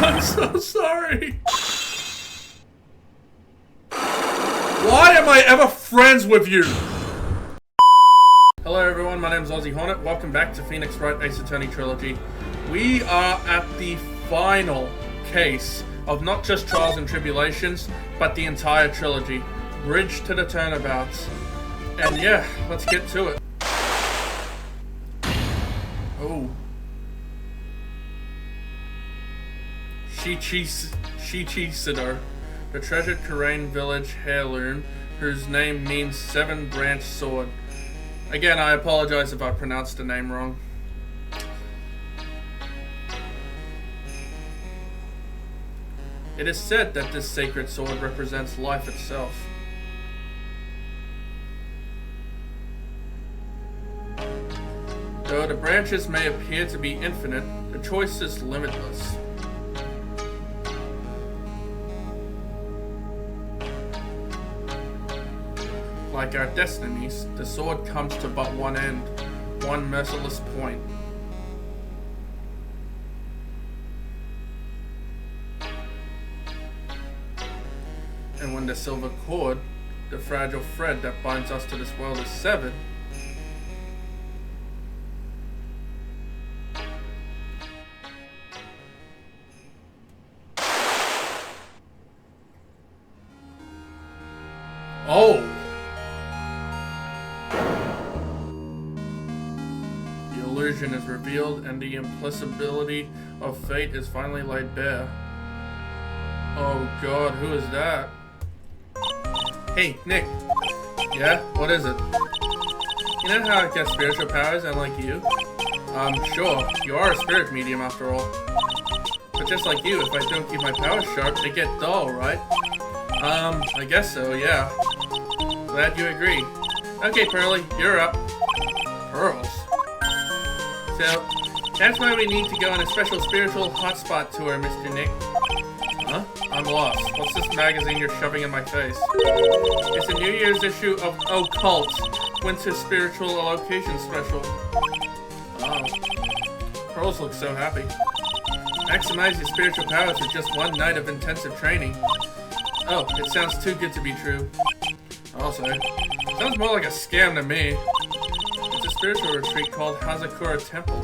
I'm so sorry. Why am I ever friends with you? Hello everyone, my name is Aussie Hornet. Welcome back to Phoenix Wright Ace Attorney Trilogy. We are at the final case of not just Trials and Tribulations, but the entire trilogy. Bridge to the Turnabouts. And yeah, let's get to it. Oh. Shichisidar, the treasured Karain village heirloom, whose name means seven-branched sword. Again, I apologize if I pronounced the name wrong. It is said that this sacred sword represents life itself. Though the branches may appear to be infinite, the choice is limitless. Like our destinies, the sword comes to but one end, one merciless point. And when the silver cord, the fragile thread that binds us to this world, is severed, oh! The illusion is revealed and the implacability of fate is finally laid bare. Oh god, who is that? Hey, Nick. Yeah? What is it? You know how I get spiritual powers unlike you? Sure. You are a spirit medium after all. But just like you, if I don't keep my powers sharp, they get dull, right? I guess so, yeah. Glad you agree. Okay, Pearly, you're up. Pearls? So, that's why we need to go on a special spiritual hotspot tour, Mr. Nick. Huh? I'm lost. What's this magazine you're shoving in my face? It's a New Year's issue of Occult, Winter Spiritual Location Special. Oh. Pearls look so happy. Maximize your spiritual powers with just one night of intensive training. Oh, it sounds too good to be true. Also, sounds more like a scam to me. It's a spiritual retreat called Hazakura Temple.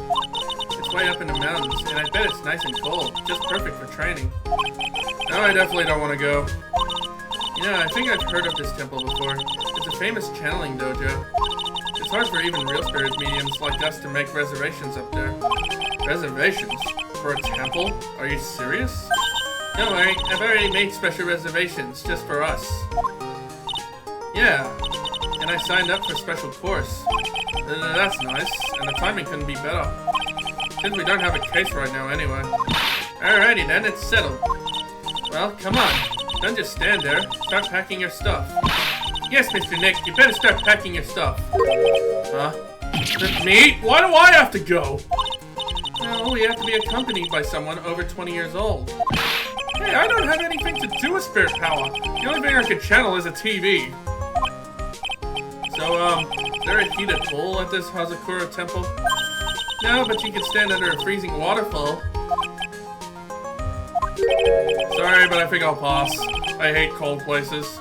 It's way up in the mountains, and I bet it's nice and cold. Just perfect for training. No, I definitely don't want to go. You know, I think I've heard of this temple before. It's a famous channeling dojo. It's hard for even real spirit mediums like us to make reservations up there. Reservations? For a temple? Are you serious? Don't worry, I've already made special reservations just for us. Yeah, and I signed up for a special course. That's nice, and the timing couldn't be better. Since we don't have a case right now anyway. Alrighty then, it's settled. Well, come on. Don't just stand there. Start packing your stuff. Yes, Mr. Nick, you better start packing your stuff. Huh? Me? Why do I have to go? Well, we have to be accompanied by someone over 20 years old. Hey, I don't have anything to do with spirit power. The only thing I can channel is a TV. So, is there a heated pool at this Hazakura temple? No, but you can stand under a freezing waterfall. Sorry, but I think I'll pass. I hate cold places.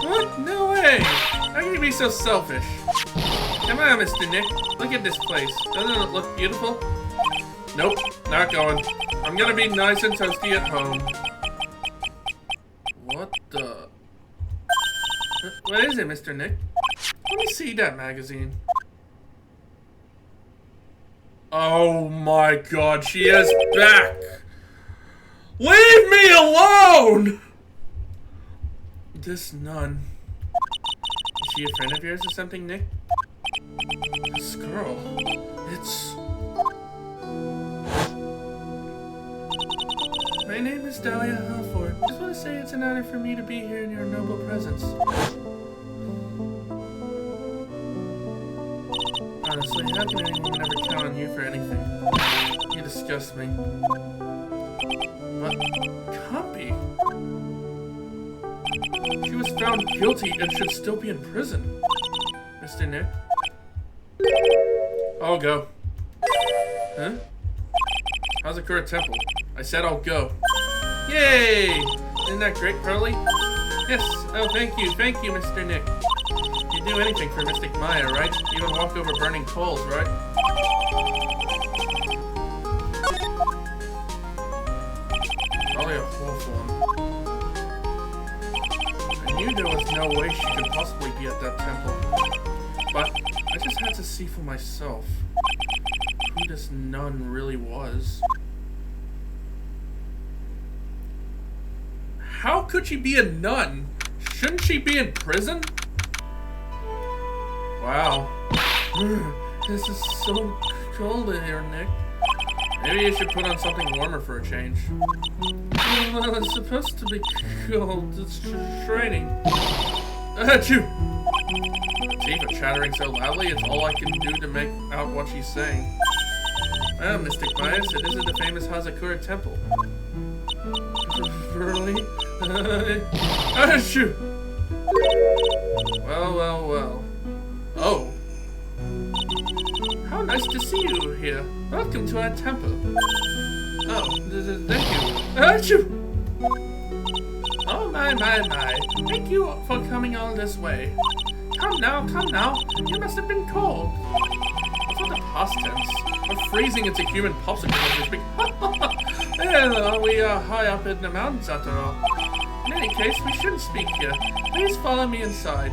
What? No way! How can you be so selfish? Come on, Mr. Nick. Look at this place. Doesn't it look beautiful? Nope, not going. I'm gonna be nice and toasty at home. What the... What is it, Mr. Nick? Let me see that magazine. Oh my god, she is back! Leave me alone! This nun. Is she a friend of yours or something, Nick? This girl. It's... My name is Dahlia Halford. I just want to say it's an honor for me to be here in your noble presence. Honestly, how can anyone ever count on you for anything? You disgust me. But, Compy? She was found guilty and should still be in prison. Mr. Nick? I'll go. Huh? Hazakura Temple. I said I'll go. Yay! Isn't that great, Curly? Yes. Oh, thank you, Mr. Nick. You'd do anything for Mystic Maya, right? Even walk over burning coals, right? Probably a awful one. I knew there was no way she could possibly be at that temple, but I just had to see for myself who this nun really was. How could she be a nun? Shouldn't she be in prison? Wow. This is so cold in here, Nick. Maybe you should put on something warmer for a change. Well, it's supposed to be cold. It's training. Achoo! Tifa chattering so loudly, it's all I can do to make out what she's saying. Well, Mystic Bias, it isn't the famous Hazakura temple. Really? Achoo! Well. Oh. How nice to see you here. Welcome to our temple. Oh, thank you. Achoo! Oh, my. Thank you for coming all this way. Come now. You must have been cold. What's with the past tense? We're freezing into human popsicles as we speak. Well, we are high up in the mountains after all. In any case, we shouldn't speak here. Please follow me inside.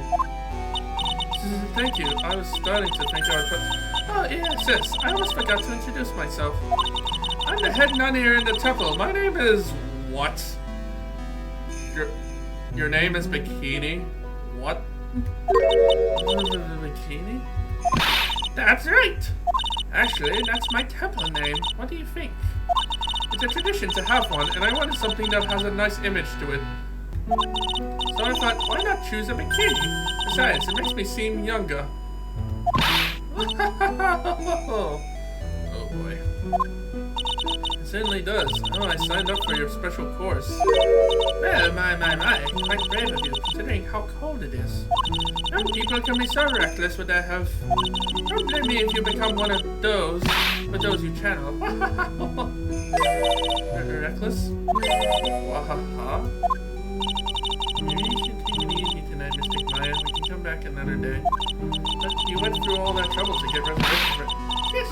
Thank you. I was starting to think I would put... Oh, yes. I almost forgot to introduce myself. I'm the head nun here in the temple. My name is... What? Your name is Bikini? What? Bikini? That's right! Actually, that's my temple name. What do you think? It's a tradition to have one, and I wanted something that has a nice image to it. So I thought, why not choose a bikini? Besides, it makes me seem younger. Oh boy. It certainly does. Oh, I signed up for your special course. Well, my. Quite brave of you, considering how cold it is. Young people can be so reckless with their health. Don't blame me if you become one of those, but those you channel. Reckless? Wahaha. Maybe you should take it easy tonight, Mystic Maya. We can come back another day. But you went through all that trouble to get resurrected for it.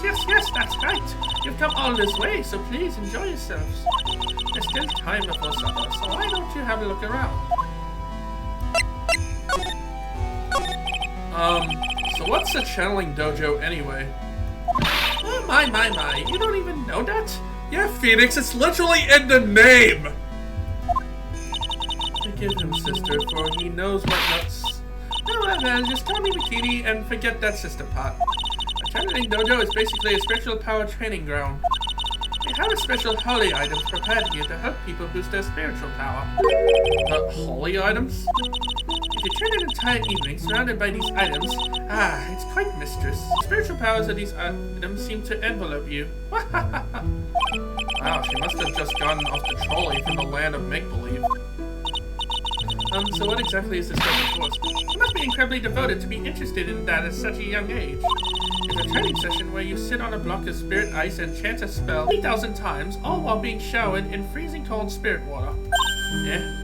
Yes, that's right. You've come all this way, so please enjoy yourselves. There's still time before supper, so why don't you have a look around? So what's a channeling dojo anyway? Oh, my. You don't even know that? Yeah, Phoenix, it's literally in the name! Forgive him, sister, for he knows what nuts. Oh, well, just call me Bikini and forget that sister part. A channeling dojo is basically a spiritual power training ground. We have a special holy items prepared here to help people boost their spiritual power. Holy items? If you train an entire evening surrounded by these items, it's quite mistress. The spiritual powers of these items seem to envelop you. Wow, she must have just gotten off the trolley from the land of make-believe. So what exactly is this special course? You must be incredibly devoted to be interested in that at such a young age. It's a training session where you sit on a block of spirit ice and chant a spell 3,000 times, all while being showered in freezing cold spirit water. Yeah.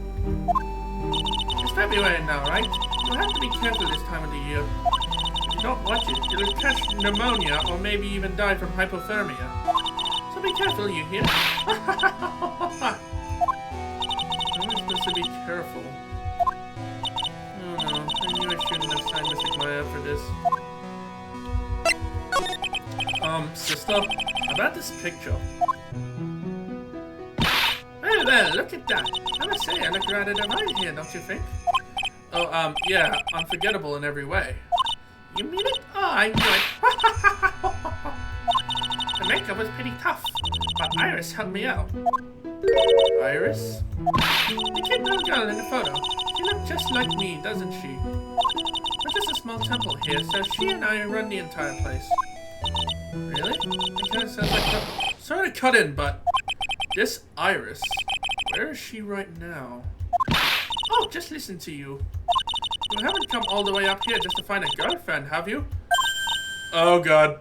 It's February now, right? You'll have to be careful this time of the year. If you don't watch it, you'll catch pneumonia or maybe even die from hypothermia. So be careful, you hear? I'm supposed to be careful. Oh no, I knew I shouldn't have signed Mystic Maya for this. Sister, about this picture. Well, look at that. I must say, I look rather divine here, don't you think? Oh, yeah, unforgettable in every way. You mean it? Oh, I knew it. The makeup was pretty tough, but Iris helped me out. Iris? The cute little girl in the photo. She looked just like me, doesn't she? We're just a small temple here, so she and I run the entire place. Really? It kind of sounds like... Sorry to cut in, but... This Iris... Where is she right now? Oh, just listen to you. You haven't come all the way up here just to find a girlfriend, have you? Oh, God.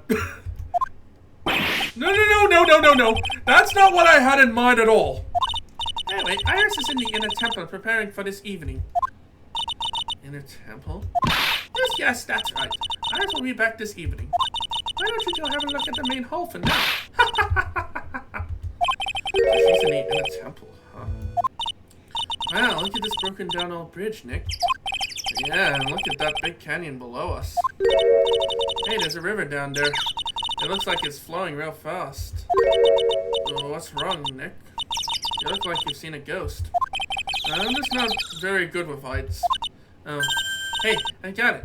No. That's not what I had in mind at all. Anyway, Iris is in the inner temple preparing for this evening. Inner temple? Yes, that's right. Iris will be back this evening. Why don't you go have a look at the main hall for now? She's in the inner temple, huh? Wow, look at this broken down old bridge, Nick. Yeah, and look at that big canyon below us. Hey, there's a river down there. It looks like it's flowing real fast. Oh, what's wrong, Nick? You look like you've seen a ghost. I'm just not very good with heights. Oh, hey, I got it.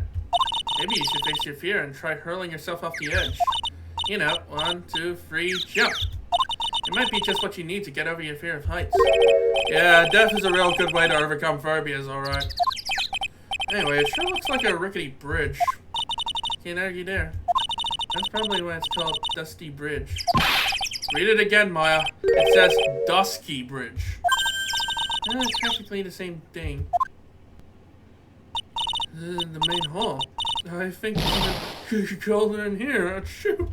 Maybe you should face your fear and try hurling yourself off the edge. You know, 1, 2, 3, jump! It might be just what you need to get over your fear of heights. Yeah, death is a real good way to overcome phobias, alright. Anyway, it sure looks like a rickety bridge. Can't argue there. That's probably why it's called Dusty Bridge. Read it again, Maya. It says Dusky Bridge. It's practically the same thing. The main hall. I think you should call it in here. Shoot.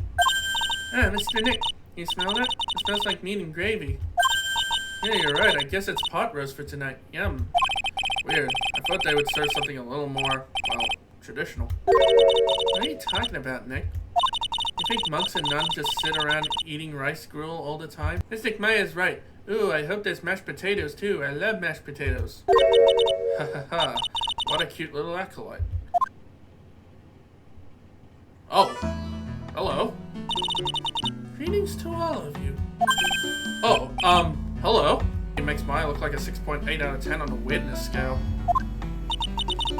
Ah, Mr. Nick, you smell that? It smells like meat and gravy. Yeah, you're right. I guess it's pot roast for tonight. Yum. Weird. I thought they would serve something a little more, well, traditional. What are you talking about, Nick? You think monks and nuns just sit around eating rice gruel all the time? Mystic Maya's right. Ooh, I hope there's mashed potatoes too. I love mashed potatoes. Ha ha ha. What a cute little acolyte. Oh. Hello. Greetings to all of you. Oh, hello. It makes Maya look like a 6.8 out of 10 on the weirdness scale.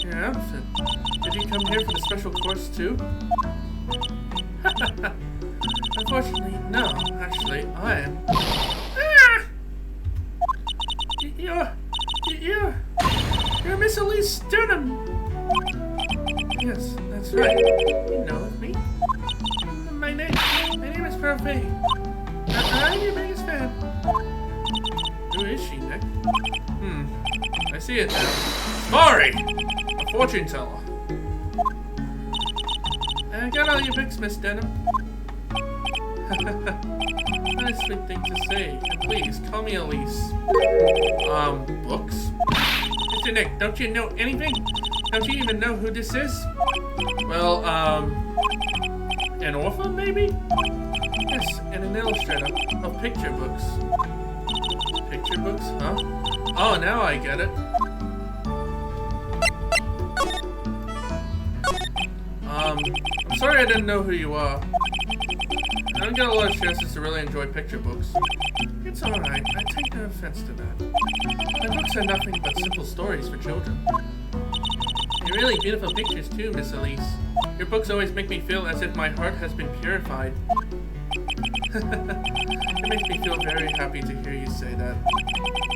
Your outfit. Did you come here for the special course too? Unfortunately, no. Actually, I am. Ah! You're Miss Elise Sternum. Yes, that's right. You know of me. My name is Parfait. I'm your biggest fan. Who is she, Nick? I see it now. Sorry! A fortune teller. I got all your books, Miss Denham. Nice sweet thing to say. And please, call me Elise. Books? Mr. Nick, don't you know anything? Don't you even know who this is? Well, an author, maybe? Yes, and an illustrator of picture books. Picture books, huh? Oh, now I get it. I'm sorry I didn't know who you are. I don't get a lot of chances to really enjoy picture books. It's alright, I take no offense to that. My books are nothing but simple stories for children. They're really beautiful pictures too, Miss Elise. Your books always make me feel as if my heart has been purified. It makes me feel very happy to hear you say that.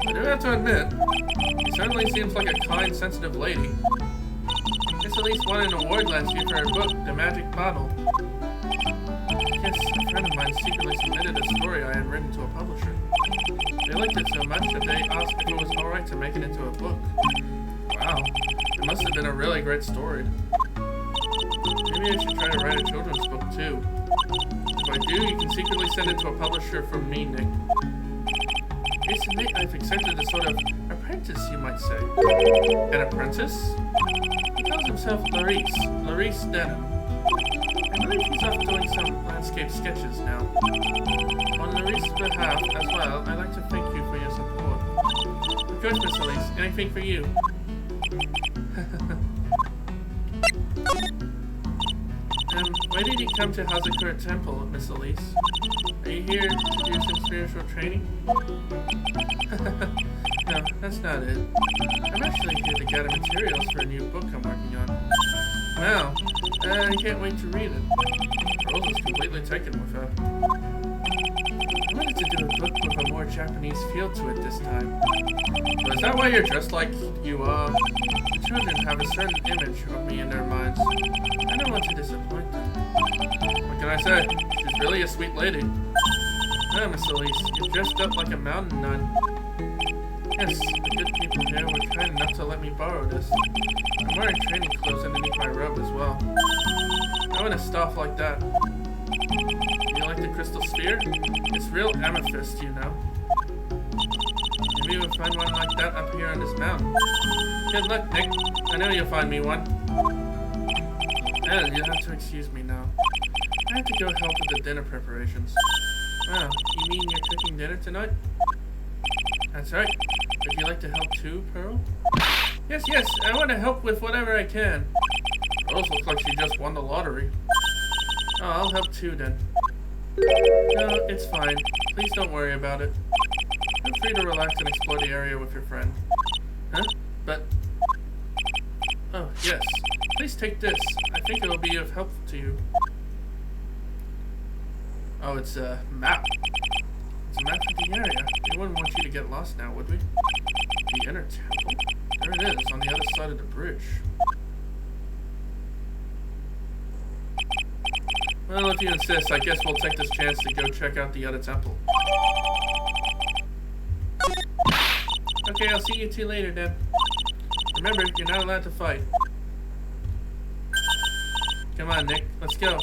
I do have to admit, you certainly seems like a kind, sensitive lady. Miss Elise won an award last year for her book, The Magic Bottle. Yes, a friend of mine secretly submitted a story I had written to a publisher. They liked it so much that they asked if it was alright to make it into a book. Wow, it must have been a really great story. Maybe I should try to write a children's book too. If I do, you can secretly send it to a publisher from me, Nick. Recently, I've accepted a sort of apprentice, you might say. An apprentice? He calls himself Laurice Denham. I believe he's off doing some landscape sketches now. On Laurice's behalf, as well, I'd like to thank you for your support. Of course, Miss Elise, anything for you. Why did you come to Hazakura Temple, Miss Elise? Are you here to do some spiritual training? No, that's not it. I'm actually here to gather materials for a new book I'm working on. Wow, I can't wait to read it. Rose is completely taken with her. I wanted to do a book with a more Japanese feel to it this time. So is that why you're dressed like you are? The children have a certain image of me in their minds. I don't want to disappoint them. What can I say? She's really a sweet lady. Ah, Miss Elise, you're dressed up like a mountain nun. Yes, the good people here were kind enough to let me borrow this. I'm wearing training clothes underneath my robe as well. I want a staff like that. You like the crystal sphere? It's real amethyst, you know. Maybe we'll find one like that up here on this mountain. Good luck, Nick. I know you'll find me one. You'll have to excuse me now. I have to go help with the dinner preparations. Wow, you mean you're cooking dinner tonight? That's right. Would you like to help too, Pearl? Yes, I want to help with whatever I can. Rose looks like she just won the lottery. Oh, I'll help too then. No, it's fine. Please don't worry about it. Feel free to relax and explore the area with your friend. Huh? But... Oh, yes. Please take this. I think it'll be of help to you. Oh, it's a map. It's a map of the area. We wouldn't want you to get lost now, would we? The inner temple? There it is, on the other side of the bridge. Well, if you insist, I guess we'll take this chance to go check out the other temple. Okay, I'll see you two later then. Remember, you're not allowed to fight. Come on, Nick, let's go.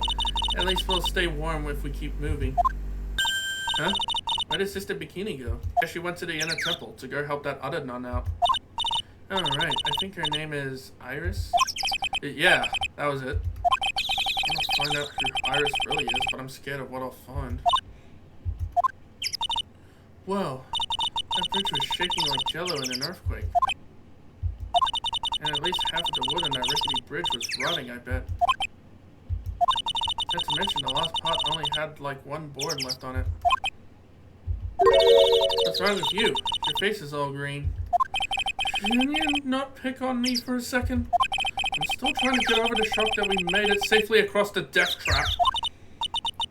At least we'll stay warm if we keep moving. Huh? Where did Sister Bikini go? Yeah, she went to the inner temple to go help that other nun out. Oh, right. I think her name is Iris? Yeah, that was it. I want to find out who Iris really is, but I'm scared of what I'll find. Whoa. That bridge was shaking like jello in an earthquake. And at least half of the wood on that rickety bridge was rotting, I bet. Not to mention, the last pot only had like one board left on it. What's wrong with you? Your face is all green. Can you not pick on me for a second? I'm still trying to get over the shock that we made it safely across the death trap.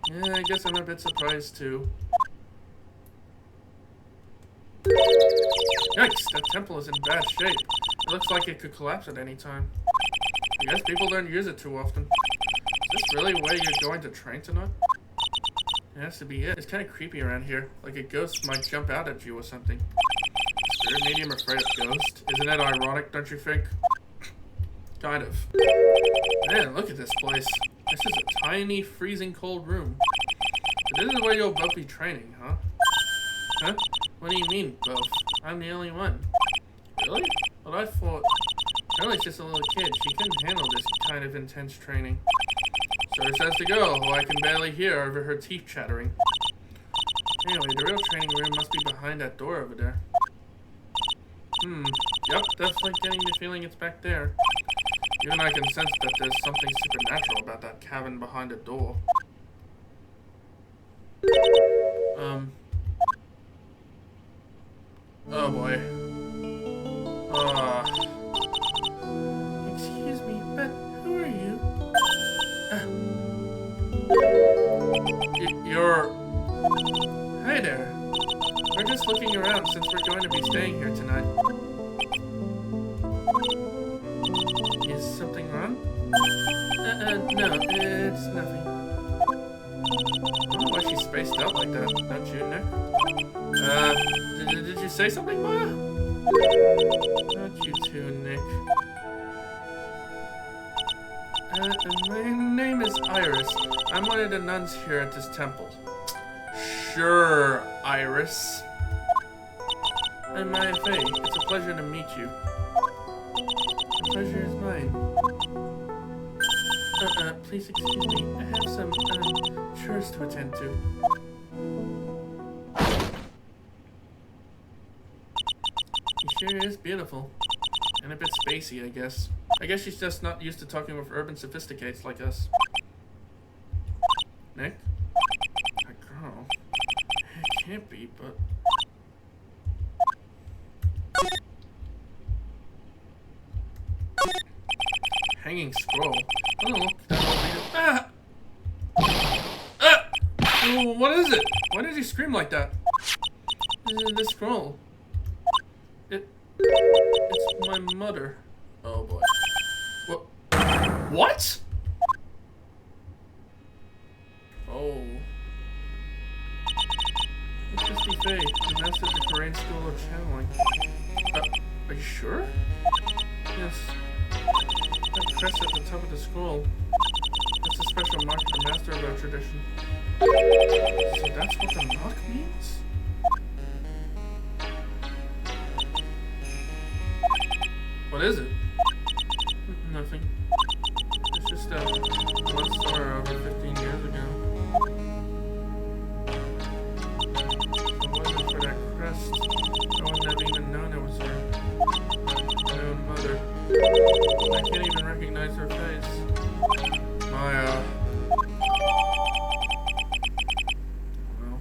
Yeah, I guess I'm a bit surprised too. Yikes, that temple is in bad shape. It looks like it could collapse at any time. I guess people don't use it too often. Is this really where you're going to train tonight? It has to be it. It's kind of creepy around here. Like a ghost might jump out at you or something. Spirit medium afraid of ghosts? Isn't it ironic, don't you think? Kind of. Man, look at this place. This is a tiny, freezing cold room. But this is where you'll both be training, huh? Huh? What do you mean, both? I'm the only one. Really? Well, I thought... Charlie's just a little kid. She couldn't handle this kind of intense training. So says the girl, who I can barely hear over her teeth chattering. Anyway, the real training room must be behind that door over there. Yep, definitely getting the feeling it's back there. Even I can sense that there's something supernatural about that cabin behind the door. Oh boy. Excuse me, but who are you? You're... Hi there. We're just looking around since we're going to be staying here tonight. Is something wrong? No, it's nothing. I don't know why she's spaced out like that, don't you, Nick? Did you say something, Maya? Not you too, Nick. My name is Iris. I'm one of the nuns here at this temple. Sure, Iris. I'm Maya Fey. It's a pleasure to meet you. The pleasure is mine. Please excuse me. I have some, chores to attend to. She sure is beautiful. And a bit spacey, I guess. I guess she's just not used to talking with urban sophisticates like us. Nick? A girl? It can't be, but... Hanging scroll. Oh, look. Ah! Ah! Oh, what is it? Why did you scream like that? The scroll. It's my mother. Oh boy. What? Oh. It's Misty Faye, the master of the Korean School of Channeling. Are you sure? Yes. That crest at the top of the scroll. That's the special mark the master of our tradition. So that's what the knock means? What is it? Nothing. It's just a love story over 15 years ago. If it wasn't for that crest, I wouldn't have even known it was her. My own mother. I can't even recognize her face. My, well.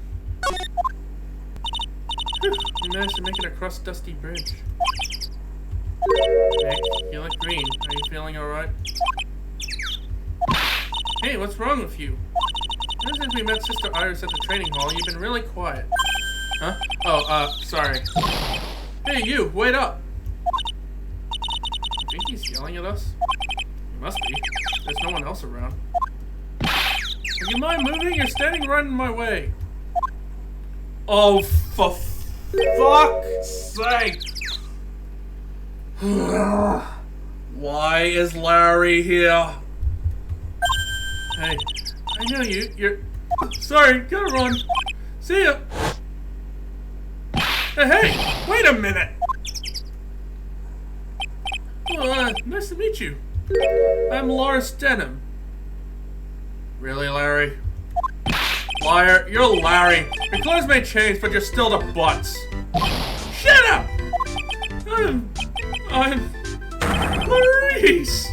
Whew, we managed to make it across Dusty Bridge. Nick, you look green. Are you feeling alright? Hey, what's wrong with you? Ever since we met Sister Iris at the training hall, you've been really quiet. Huh? Oh, sorry. Hey, you, wait up! You think he's yelling at us? He must be. There's no one else around. Would you mind moving? You're standing right in my way. Oh, for fuck's sake! Why is Larry here? Hey, I know you're... Sorry, gotta run. See ya. Hey, wait a minute. Oh, nice to meet you. I'm Lars Denham. Really, Larry? Liar, you're Larry. Your clothes may change, but you're still the butts. Shut up! I'm Maurice!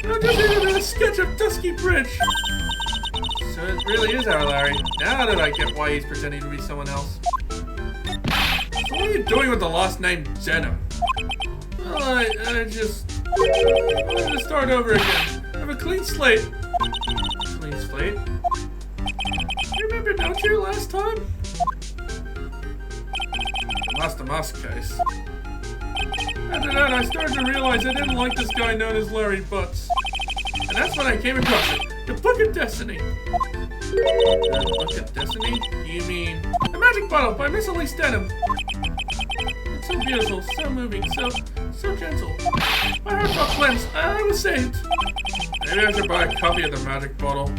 I'm just in a sketch of Dusky Bridge. So it really is our Larry. Now that I get why he's pretending to be someone else. So what are you doing with the last name Denham? Well, I wanted to start over again. I have a clean slate. Clean slate? Remember, don't you, last time? The Master Mask case. After that, I started to realize I didn't like this guy known as Larry Butts. And that's when I came across it. The Book of Destiny. The Book of Destiny? You mean... The Magic Bottle by Miss Elise Denham. It's so beautiful, so moving, so gentle. My heart felt cleansed. I was saved. Maybe I should buy a copy of the Magic Bottle.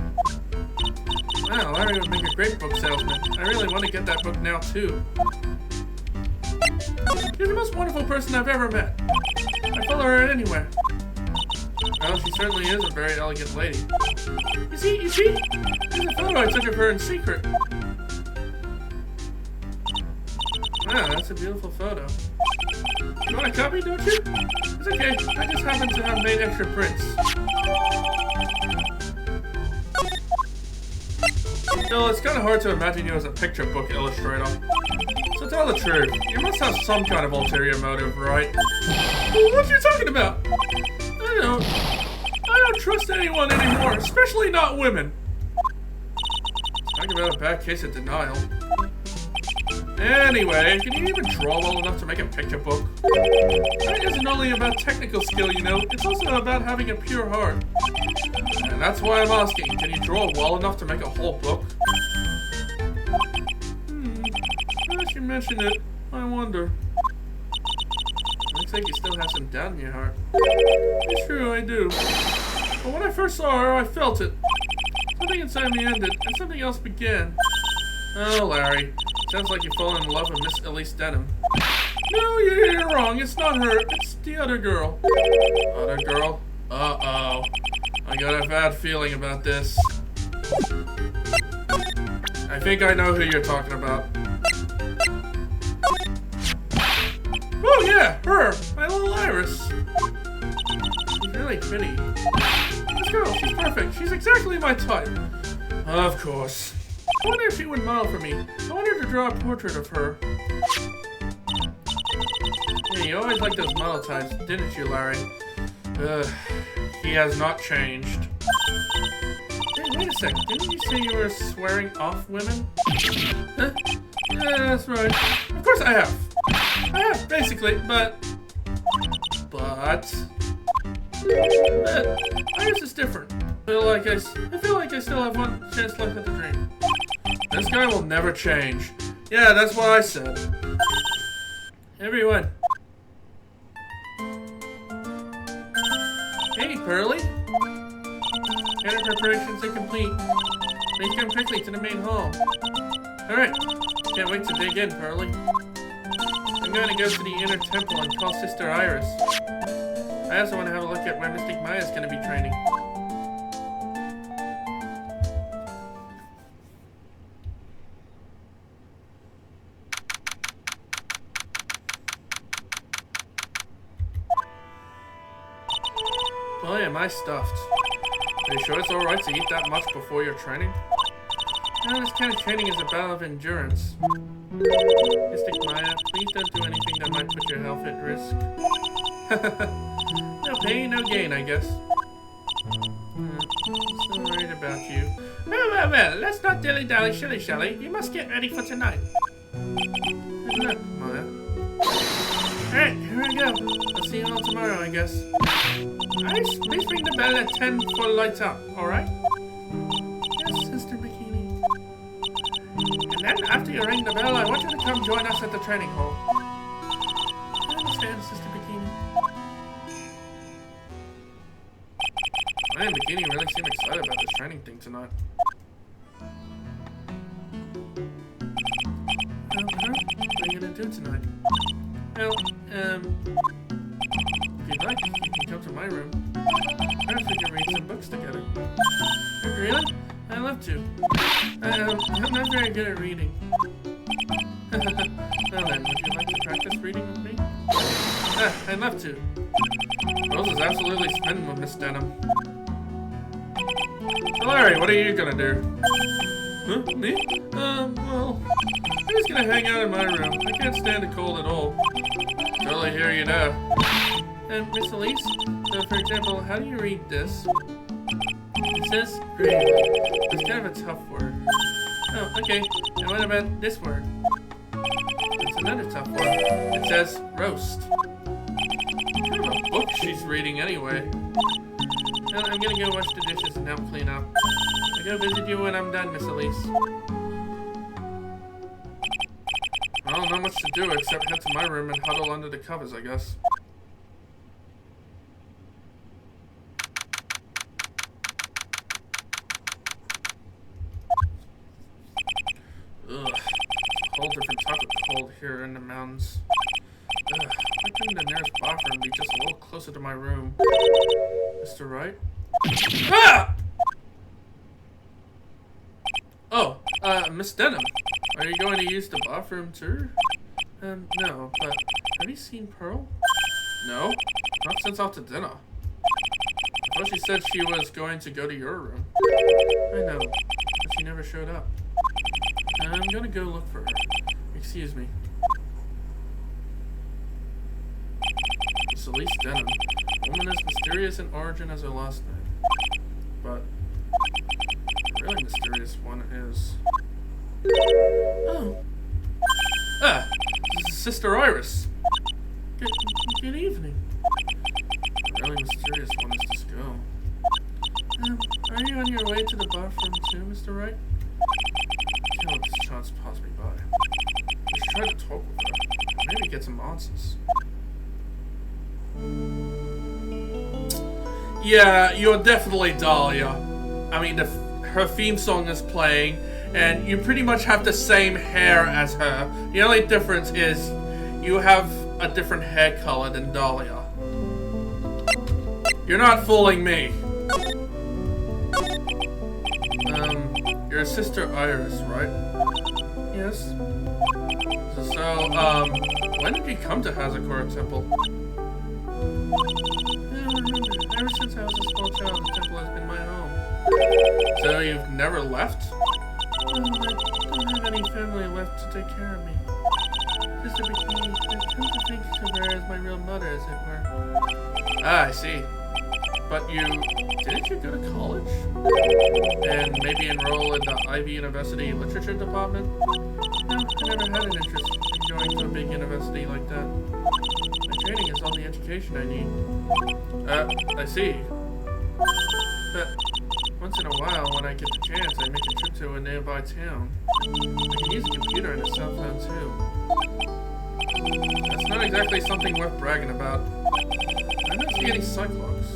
Wow, Larry would make a great book salesman. I really want to get that book now, too. You're the most wonderful person I've ever met. I follow her anywhere. Well, she certainly is a very elegant lady. You see? There's a photo I took of her in secret. Wow, that's a beautiful photo. You want a copy, don't you? It's okay, I just happen to have made extra prints. Still, it's kind of hard to imagine you as a picture book illustrator. So tell the truth, you must have some kind of ulterior motive, right? What are you talking about? I don't trust anyone anymore, especially not women. Talk about a bad case of denial. Anyway, can you even draw well enough to make a picture book? That isn't only about technical skill, you know, it's also about having a pure heart. And that's why I'm asking, can you draw well enough to make a whole book? As you mention it, I wonder. Looks like you still have some doubt in your heart. It's true, I do. But when I first saw her, I felt it. Something inside me ended, and something else began. Oh, Larry. Sounds like you've fallen in love with Miss Elise Denham. No, you're wrong. It's not her. It's the other girl. Other girl? Uh-oh. I got a bad feeling about this. I think I know who you're talking about. Oh yeah, her! My little Iris. She's really pretty. This girl, she's perfect. She's exactly my type. Of course. I wonder if she would model for me. I wanted to draw a portrait of her. Yeah, you always liked those model types, didn't you, Larry? He has not changed. Hey, wait a sec. Didn't you say you were swearing off women? Huh? Yeah, that's right. Of course I have. I have, basically, but Iris is different. I feel like I still have one chance left at the dream. This guy will never change. Yeah, that's what I said. Everyone. Hey, Pearly. Dinner preparations are complete. Please come quickly to the main hall. Alright. Can't wait to dig in, Pearly. I'm going to go to the inner temple and call Sister Iris. I also want to have a look at where Mystic Maya's going to be training. Boy, am I stuffed. Are you sure it's alright to eat that much before your training? No, this kind of training is a battle of endurance. Mystic Maya, please don't do anything that might put your health at risk. No pain, no gain, I guess. I'm so worried about you. Well, let's not dilly-dally, shilly-shally. You must get ready for tonight. Good luck, Maya. Alright, here I go. I'll see you all tomorrow, I guess. Iris, please ring the bell at 10 for lights out, alright? Yes, Sister Bikini. And then, after you ring the bell, I want you to come join us at the training hall. I understand, Sister Bikini. Maya and Bikini really seem excited about this training thing tonight. What are you gonna do tonight? Well, if you'd like, you can come to my room. Perhaps we can read some books together. Really? I'd love to. I'm not very good at reading. Well then, would you like to practice reading with me? I'd love to. Rose is absolutely smitten with Miss Denham. So Larry, what are you gonna do? Huh? Me? Well, I'm just gonna hang out in my room. I can't stand the cold at all. Totally hear you now. And Miss Elise, for example, how do you read this? It says grave. It's kind of a tough word. Oh, okay. And what about this word? It's another tough word. It says roast. What kind of a book she's reading anyway? Well, I'm gonna go wash the dishes and help clean up. I'll go visit you when I'm done, Miss Elise. Well, not much to do except head to my room and huddle under the covers, I guess. Ugh. It's a whole different type of cold here in the mountains. Ugh. Why couldn't the nearest bathroom be just a little closer to my room? Mr. Wright? Ah! Oh, Miss Denham. Are you going to use the bathroom too? No, but have you seen Pearl? No, not since after dinner. I thought she said she was going to go to your room. I know, but she never showed up. I'm gonna go look for her. Excuse me. Miss Elise Denham. Woman as mysterious in origin as her last name. But the really mysterious one is... Oh. Ah! Sister Iris. Good evening. The really mysterious one is this girl. Are you on your way to the bathroom too, Mr. Wright? I can't let this chance pass me by. I should try to talk with her. Maybe get some answers. Yeah, you're definitely Dahlia. I mean, her theme song is playing, and you pretty much have the same hair as her. The only difference is you have a different hair color than Dahlia. You're not fooling me. Your sister Iris, right? Yes. So, when did you come to Hazakura Temple? Ever since I was a small child, the temple has been my home. So you've never left? I don't have any family left to take care of me. Sister Bikini, I've come to think of her as my real mother, as it were. Ah, I see. But didn't you go to college? And maybe enroll in the Ivy University Literature Department? No, I never had an interest in going to a big university like that. My training is all the education I need. I see. But once in a while, when I get the chance, I make a trip to a nearby town. I can use a computer and a cell phone too. That's not exactly something worth bragging about. I'm investigating Cyclops.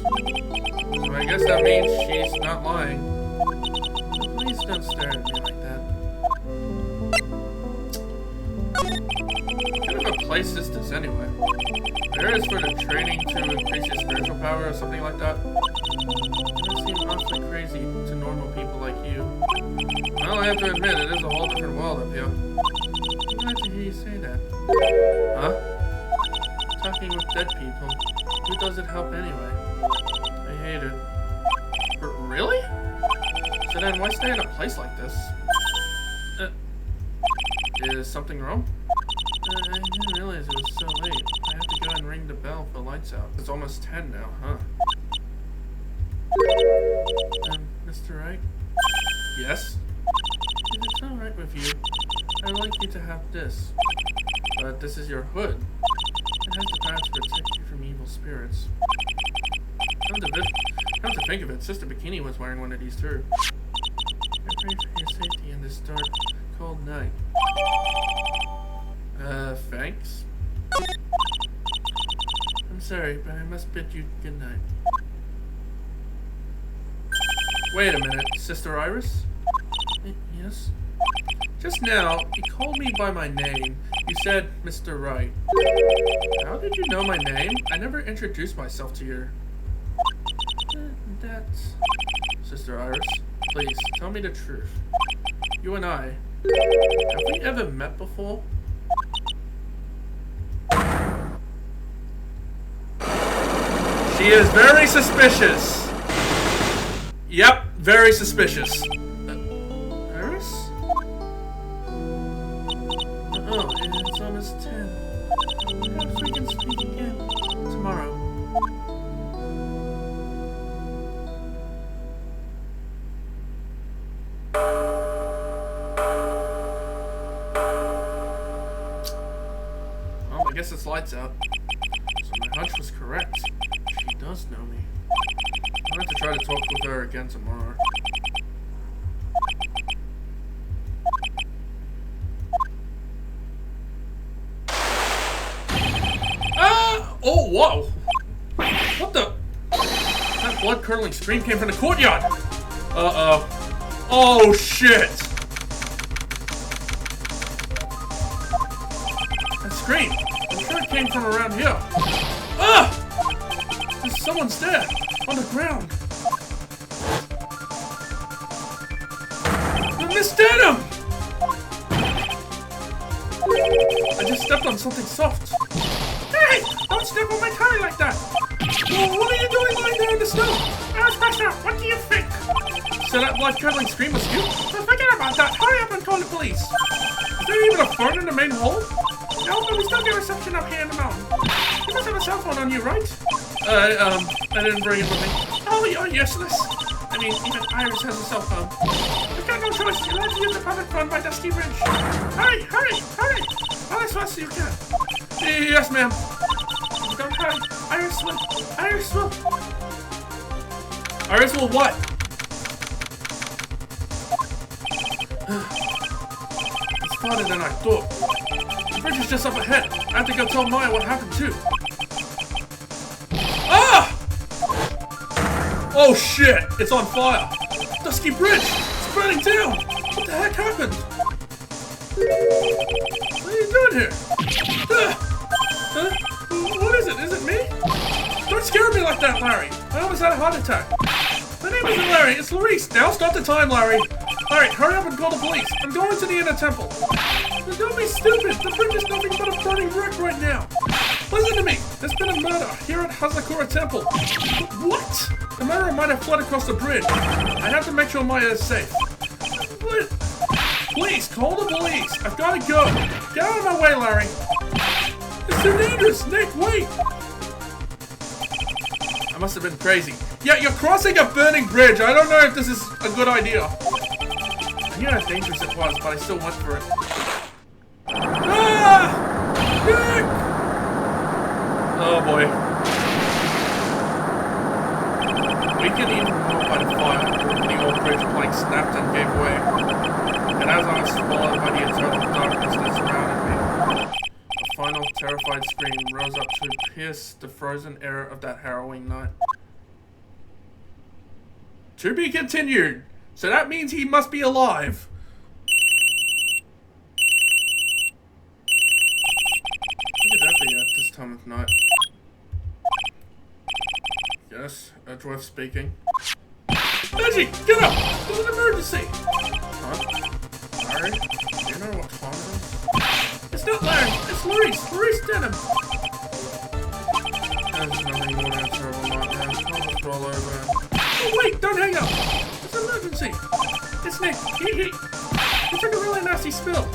So I guess that means she's not lying. Please don't stare at me like that. What kind of a place is this anyway? There is for the training to increase your spiritual power or something like that. It seems awfully crazy to normal people like you. Well, I have to admit, it is a whole different world up here. I'm glad to hear you say that. Huh? Talking with dead people. Who does it help anyway? I hate it. Really? So then why stay in a place like this? Is something wrong? I didn't realize it was so late. I have to go and ring the bell for lights out. It's almost 10 now, huh? Mr. Wright? Yes? If it's alright with you, I'd like you to have this. But this is your hood. It has the power to protect you from evil spirits. Come to think of it, Sister Bikini was wearing one of these too. I pray for your safety in this dark, cold night. Thanks. I'm sorry, but I must bid you good night. Wait a minute, Sister Iris? Yes? Just now, you called me by my name. You said Mr. Wright. How did you know my name? I never introduced myself to you. That's... Sister Iris, please, tell me the truth. You and I, have we ever met before? She is very suspicious. Yep, very suspicious. Iris? Oh, it's almost 10. Perhaps we can speak again tomorrow. Well, I guess it's lights out. So my hunch was correct. She does know me. I'll have to try to talk with her again tomorrow. Oh, whoa! What the? That blood-curdling scream came from the courtyard! Uh-oh. Oh, shit! That scream! I'm sure it came from around here. Ah! There's someone's there! On the ground! Miss Denim! I just stepped on something soft. Hey! Don't step on my car like that! Well, what are you doing lying there in the snow? Professor, what do you think? So that blood-curdling scream was you? Well, forget about that. Hurry up and call the police. Is there even a phone in the main hall? No, but we still get reception up here in the mountain. You must have a cell phone on you, right? I didn't bring it with me. Oh, you're useless. I mean, even Iris has a cell phone. You've got no choice. You'll have to use the public phone by Dusty Ridge. Hurry, hurry, hurry! Run as fast as you can. Yes, ma'am. Don't hurry. Iris will. Iris will. Iris will what? It's farther than I thought. The bridge is just up ahead. I have to go tell Maya what happened too. Ah! Oh shit! It's on fire! Dusky Bridge! It's burning down! What the heck happened? What are you doing here? What is it? Is it me? Don't scare me like that, Larry! I almost had a heart attack. My name isn't Larry, it's Luis. Now's not the time, Larry. Alright, hurry up and call the police. I'm going to the inner temple. Don't be stupid. The bridge is nothing but a burning wreck right now. Listen to me. There's been a murder here at Hazakura Temple. What? The murderer might have fled across the bridge. I have to make sure Maya is safe. What? Please, call the police. I've got to go. Get out of my way, Larry. It's too dangerous. Nick, wait. I must have been crazy. Yeah, you're crossing a burning bridge. I don't know if this is a good idea. I knew how dangerous it was, but I still went for it. Ah! Nick! Oh boy. We can even move by the fire. The old bridge plank snapped and gave way. And as I was swallowed by the eternal darkness that surrounded me, a final terrified scream rose up to pierce the frozen air of that harrowing night. To be continued. So that means he must be alive. Look at that be at this time of night. Yes, Edgeworth speaking. Edgy, get up! There's an emergency! Huh? Larry? Do you know what time it is? It's not Larry, it's Maurice! Maurice Denham! There's nothing more than a terrible nightmare. I'll just roll over and... Oh wait, don't hang up! It's an emergency! It's Nick, he took a really nasty spill.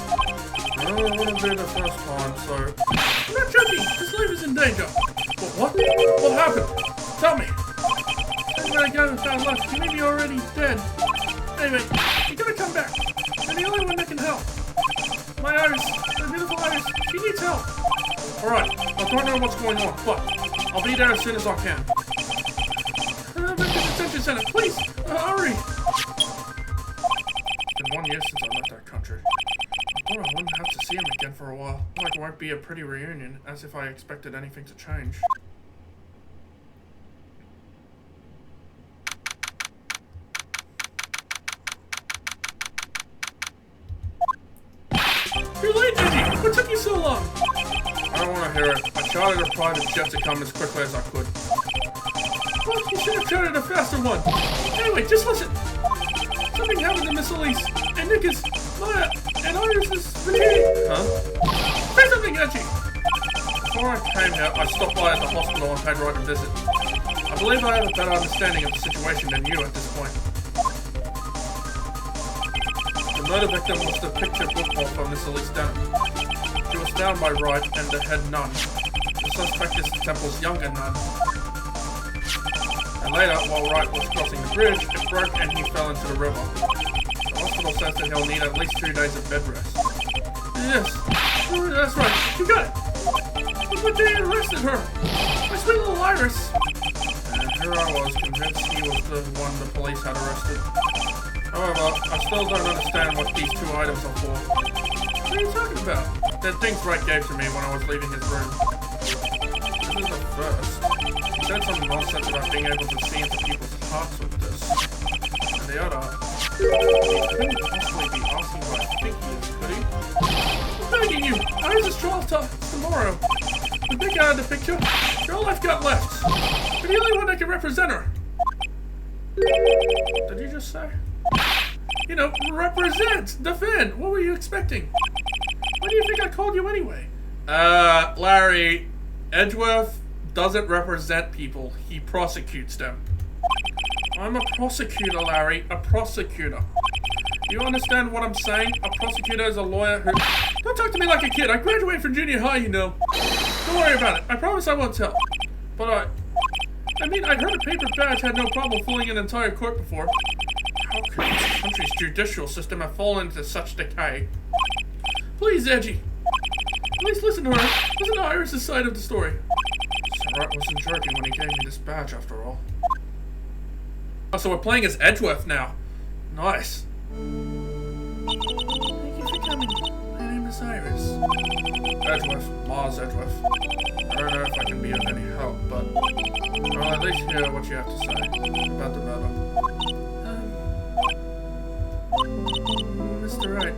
I don't want to be the first time, so... I'm not joking, his life is in danger. What? What happened? Tell me! When I got and found left, he may be already dead. Anyway, you gotta come back. You're the only one that can help. My Iris, my beautiful Iris, she needs help. Alright, I don't know what's going on, but I'll be there as soon as I can. Back to the detention center, please, hurry. It's been 1 year since I left that country. I thought I wouldn't have to see him again for a while. Like it won't be a pretty reunion, as if I expected anything to change. You're late, Eddie! What took you so long? I don't want to hear it. I chartered a private jet to come as quickly as I could. Well, you should have chartered a faster one. Anyway, just listen. Something happened to Miss Elise, and Nick is... Maya, and Iris is... Huh? Say something, Edgy! Before I came here, I stopped by at the hospital and paid Wright a visit. I believe I have a better understanding of the situation than you at this point. The murder victim was the picture bookmark from Miss Elise Denham. She was found by Wright and the head nun. The suspect is the temple's younger nun. And later, while Wright was crossing the bridge, it broke and he fell into the river. The hospital says that he'll need at least 2 days of bed rest. Yes, that's right, you got it! But they arrested her! My sweet little Iris! And here I was, convinced he was the one the police had arrested. However, I still don't understand what these 2 items are for. What are you talking about? They're things Wright gave to me when I was leaving his room. This is the first. He said some nonsense about being able to see into people's hearts with this. And the other... He couldn't possibly be asking what I think he is, could he? I'm begging you! Iris' trial starts tomorrow. The big guy in the picture, you're all I've got left. You're the only one that can represent her. Did you just say? You know, represent! Defend! What were you expecting? Why do you think I called you anyway? Larry, Edgeworth doesn't represent people. He prosecutes them. I'm a prosecutor, Larry. A prosecutor. You understand what I'm saying? A prosecutor is a lawyer who... Don't talk to me like a kid. I graduated from junior high, you know. Don't worry about it. I promise I won't tell. But I mean, I heard a paper badge had no problem fooling an entire court before. How could this country's judicial system have fallen into such decay? Please, Edgy. Please listen to her. Listen to Iris' side of the story. So Wright wasn't joking when he gave me this badge, after all. Oh, so we're playing as Edgeworth now. Nice. Thank you for coming. My name is Iris. Edgeworth. Mars Edgeworth. I don't know if I can be of any help, but I'll at least hear what you have to say about the murder. Mr. Wright,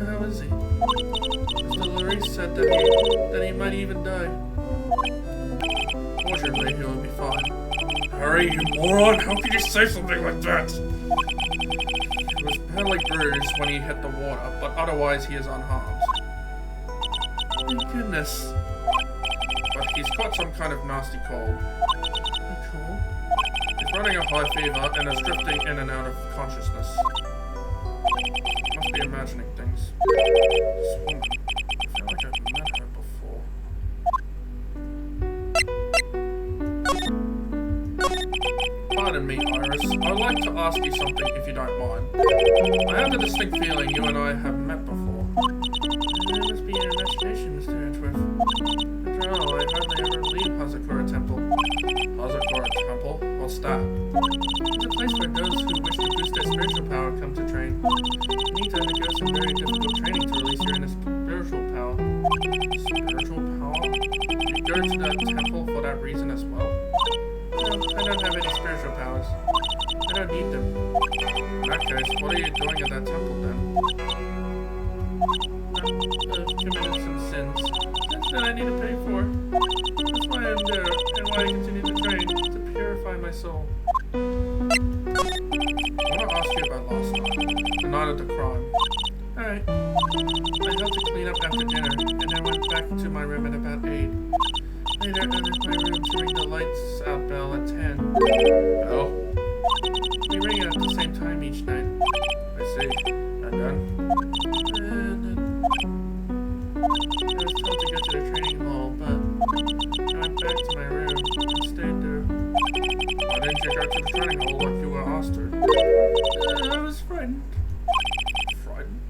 how is he? Mr. Maurice said that he might even die. Fortunately, he will be fine. Hurry, you moron! How could you say something like that? He was badly bruised when he hit the water, but otherwise he is unharmed. Thank goodness. But he's got some kind of nasty cold. A cold? He's running a high fever and is drifting in and out of consciousness. Must be imagining things. This woman, I feel like I've met her before. Pardon me, Iris. I'd like to ask you something if you don't mind. I have a distinct feeling you and I have met before. It must be an imagination, Mr. Edgeworth. After all, I hardly ever leave Hazakura Temple. Hazakura Temple? What's that? It's a place where those who wish to boost their spiritual power come to train. You need to undergo some very difficult training to release your inner spiritual power. Spiritual power? You go to the temple for that reason as well? No, I don't have any spiritual powers. I don't need them. In that case, what are you doing at that temple then? I've committed some sins. Sins that I need to pay for. That's why I'm there, and why I continue to train, to purify my soul. I want to ask you about last night, the night of the crime. Alright. I helped to clean up after dinner, and then went back to my room at about 8. Later, I left my room to ring the lights out bell at 10. Bell? We ring it at the same time each night. I see. And then? And then... I was told to go to the training hall, but I went back to my room and stayed there. Why didn't you go to the training hall like you were asked to? I was frightened. Frightened?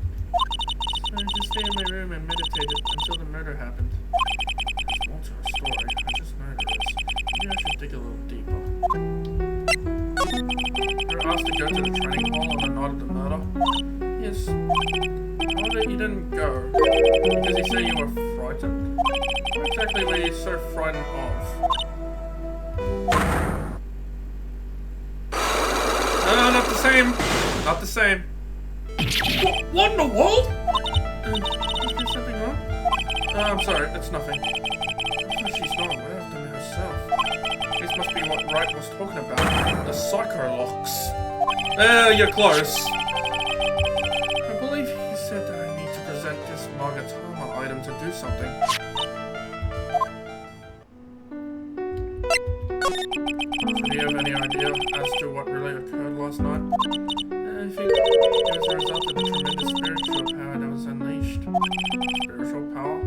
So I just stayed in my room and meditated until the murder happened. There's more to her story. I just know there is. Maybe I should dig a little deeper. You were asked to go to the training hall on the night of the murder? Yes. However, you didn't go. Because you say you were frightened? What exactly were you so frightened of? No, not the same. Not the same. What in the world? Is there something wrong? I'm sorry, it's nothing. She's not aware of them herself. This must be what Wright was talking about. The psycho locks. You're close. I believe he said that I need to present this Magatama item to do something. So do you have any idea as to what really occurred last night? I think it was a result of the tremendous spiritual power that was unleashed. Spiritual power?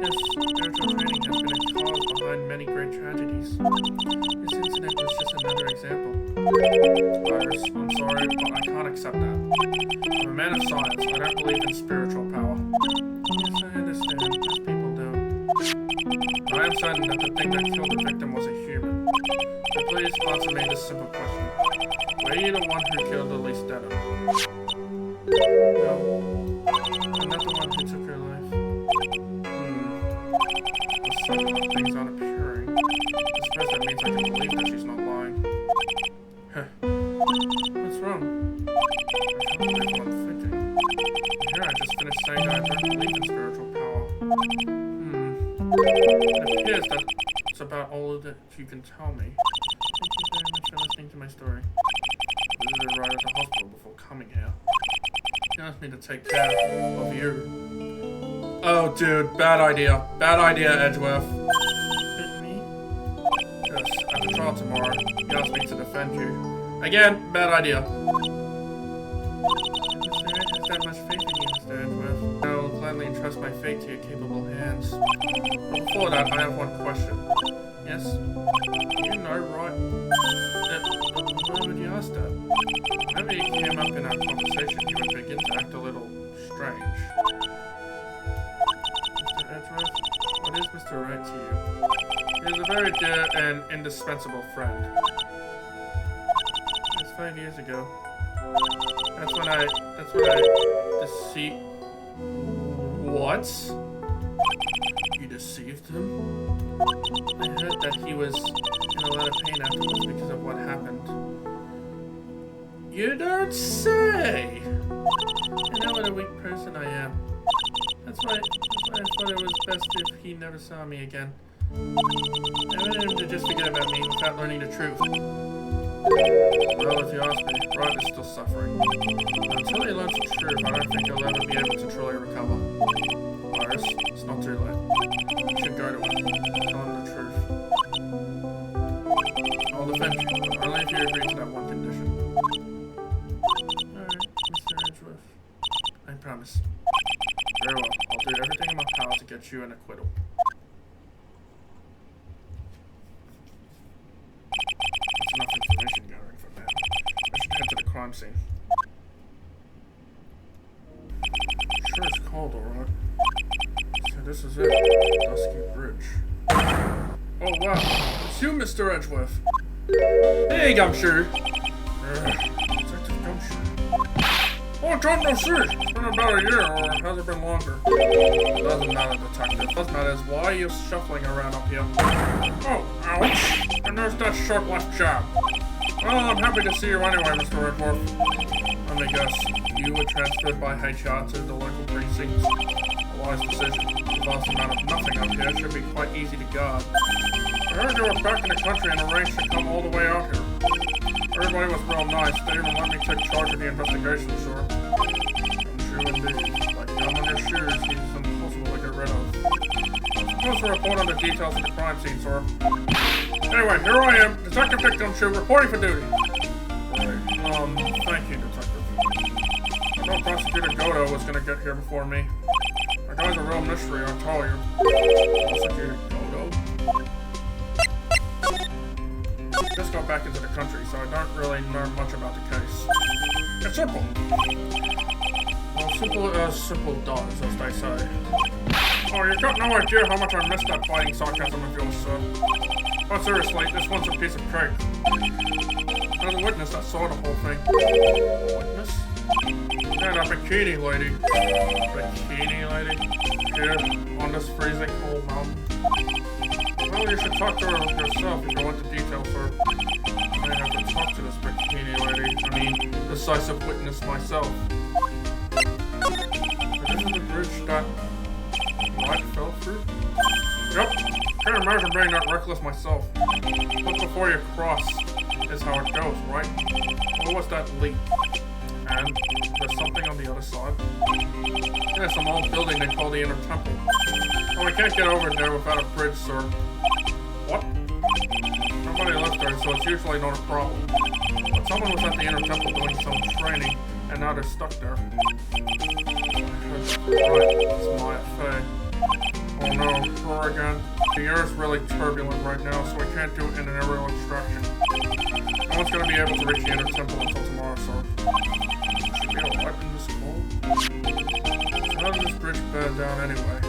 Yes, spiritual training has been a cause behind many great tragedies. This incident was just another example. Iris, I'm sorry, but I can't accept that. I'm a man of science. I don't believe in spiritual power. Yes, I understand. Most people do. But I am certain that the thing that killed the victim was a human. So please answer me this simple question. Were you the one who killed Elise Denham? No. I'm not the one who took her life. Well, somehow things aren't appearing. I suppose that means I can believe that she's not lying. Huh. What's wrong? I can't believe what I'm thinking. Here I just finished saying that I don't believe in spiritual power. It appears that it's about all that you can tell me. Thank you very much for listening to my story. I visited Wright at the hospital before coming here. He asked me to take care of you. Oh, dude, bad idea. Bad idea, Edgeworth. Me? Yes, at the trial tomorrow, he asked me to defend you. Again, bad idea. Mr. Wright has that much faith in you, Mr. Edgeworth. I will gladly entrust my fate to your capable hands. But before that, I have one question. Yes? Do you know Wright? Why would you ask that? Whenever you came up in our conversation, you would begin to act a little strange. Mr. Edgeworth, what is Mr. Wright to you? He is a very dear and indispensable friend. It's 5 years ago. That's when I deceived... What? You deceived him? I heard that he was in a lot of pain afterwards because of what happened. You don't say! You know what a weak person I am. That's why I thought it was best if he never saw me again. I wanted him to just forget about me without learning the truth. Well, if you ask me, Wright is still suffering. But until he learns the truth, I don't think he'll ever be able to truly recover. Iris, it's not too late. You should go to him. Tell him the truth. I'll defend you, but only if you agree to that one condition. Alright, Mr. Edgeworth. I promise. Very well. I'll do everything in my power to get you an acquittal. That's enough information gathering for now. I should head to the crime scene. Sure it's cold, alright. So this is it. Dusky Bridge. Oh wow, it's you, Mr. Edgeworth. Hey, Gumshoe. Detective Gumshoe. Oh, John, no, sir. It's been about a year, or has it been longer? It doesn't matter, Detective. What matters is why are you shuffling around up here? Oh, ouch. And there's that short left jab. I Well, I'm happy to see you anyway, Mr. Redworth. Let me guess, you were transferred by HR to the local precincts. A wise decision. The vast amount of nothing up here should be quite easy to guard. I heard you were back in the country and arranged to come all the way out here. Everybody was real nice. They even let me take charge of the investigation, sir. True indeed. Like gum on your shoes, he's impossible to get rid of. I'm supposed to report on the details of the crime scene, sir. Anyway, here I am, Detective Dick Gumshoe, reporting for duty. Right. Thank you, Detective. I thought Prosecutor Godo was gonna get here before me. That guy's a real mystery, I'll tell you. Prosecutor Godo? Just got back into the country, so I don't really know much about the case. It's simple. Well, simple as simple does, as they say. Oh, you've got no idea how much I missed that biting sarcasm of yours, sir. But seriously, this one's a piece of cake. There's a witness that saw the whole thing. Witness? Yeah, that bikini lady. Bikini lady? Here, on this freezing cold mountain. Well, you should talk to her yourself if you want the details, sir. I may have to talk to this bikini lady. I mean, decisive witness myself. This is the bridge that Wright fell through? Yep. Can't imagine being that reckless myself. Look before you cross is how it goes, right? What was that leak? And there's something on the other side. Yeah, some old building they call the Inner Temple. Oh, we can't get over there without a bridge, sir. What? Nobody lives there, so it's usually not a problem. But someone was at the Inner Temple doing some training, and now they're stuck there. Right, it's my affair. Oh no, her again. The air is really turbulent right now, so we can't do an aerial extraction. No one's gonna be able to reach the Inner Temple until tomorrow, sir. Should be alright in this cold. So how did this bridge bed down anyway?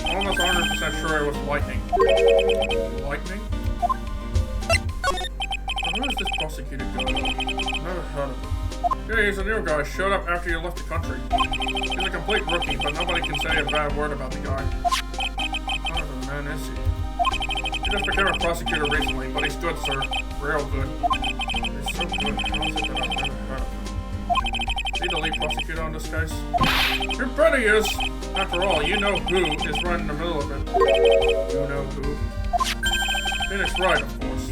I'm almost 100% sure it was lightning. Lightning? So who is this prosecutor guy? Never heard of him. Yeah, he's a new guy. Showed up after you left the country. He's a complete rookie, but nobody can say a bad word about the guy. What kind of a man is he? He just became a prosecutor recently, but he's good, sir. Real good. He's so good. How is it that I've never heard of him? Is he the lead prosecutor on this case? You bet he is! After all, you know who is right in the middle of it. You know who? Phoenix Wright, of course.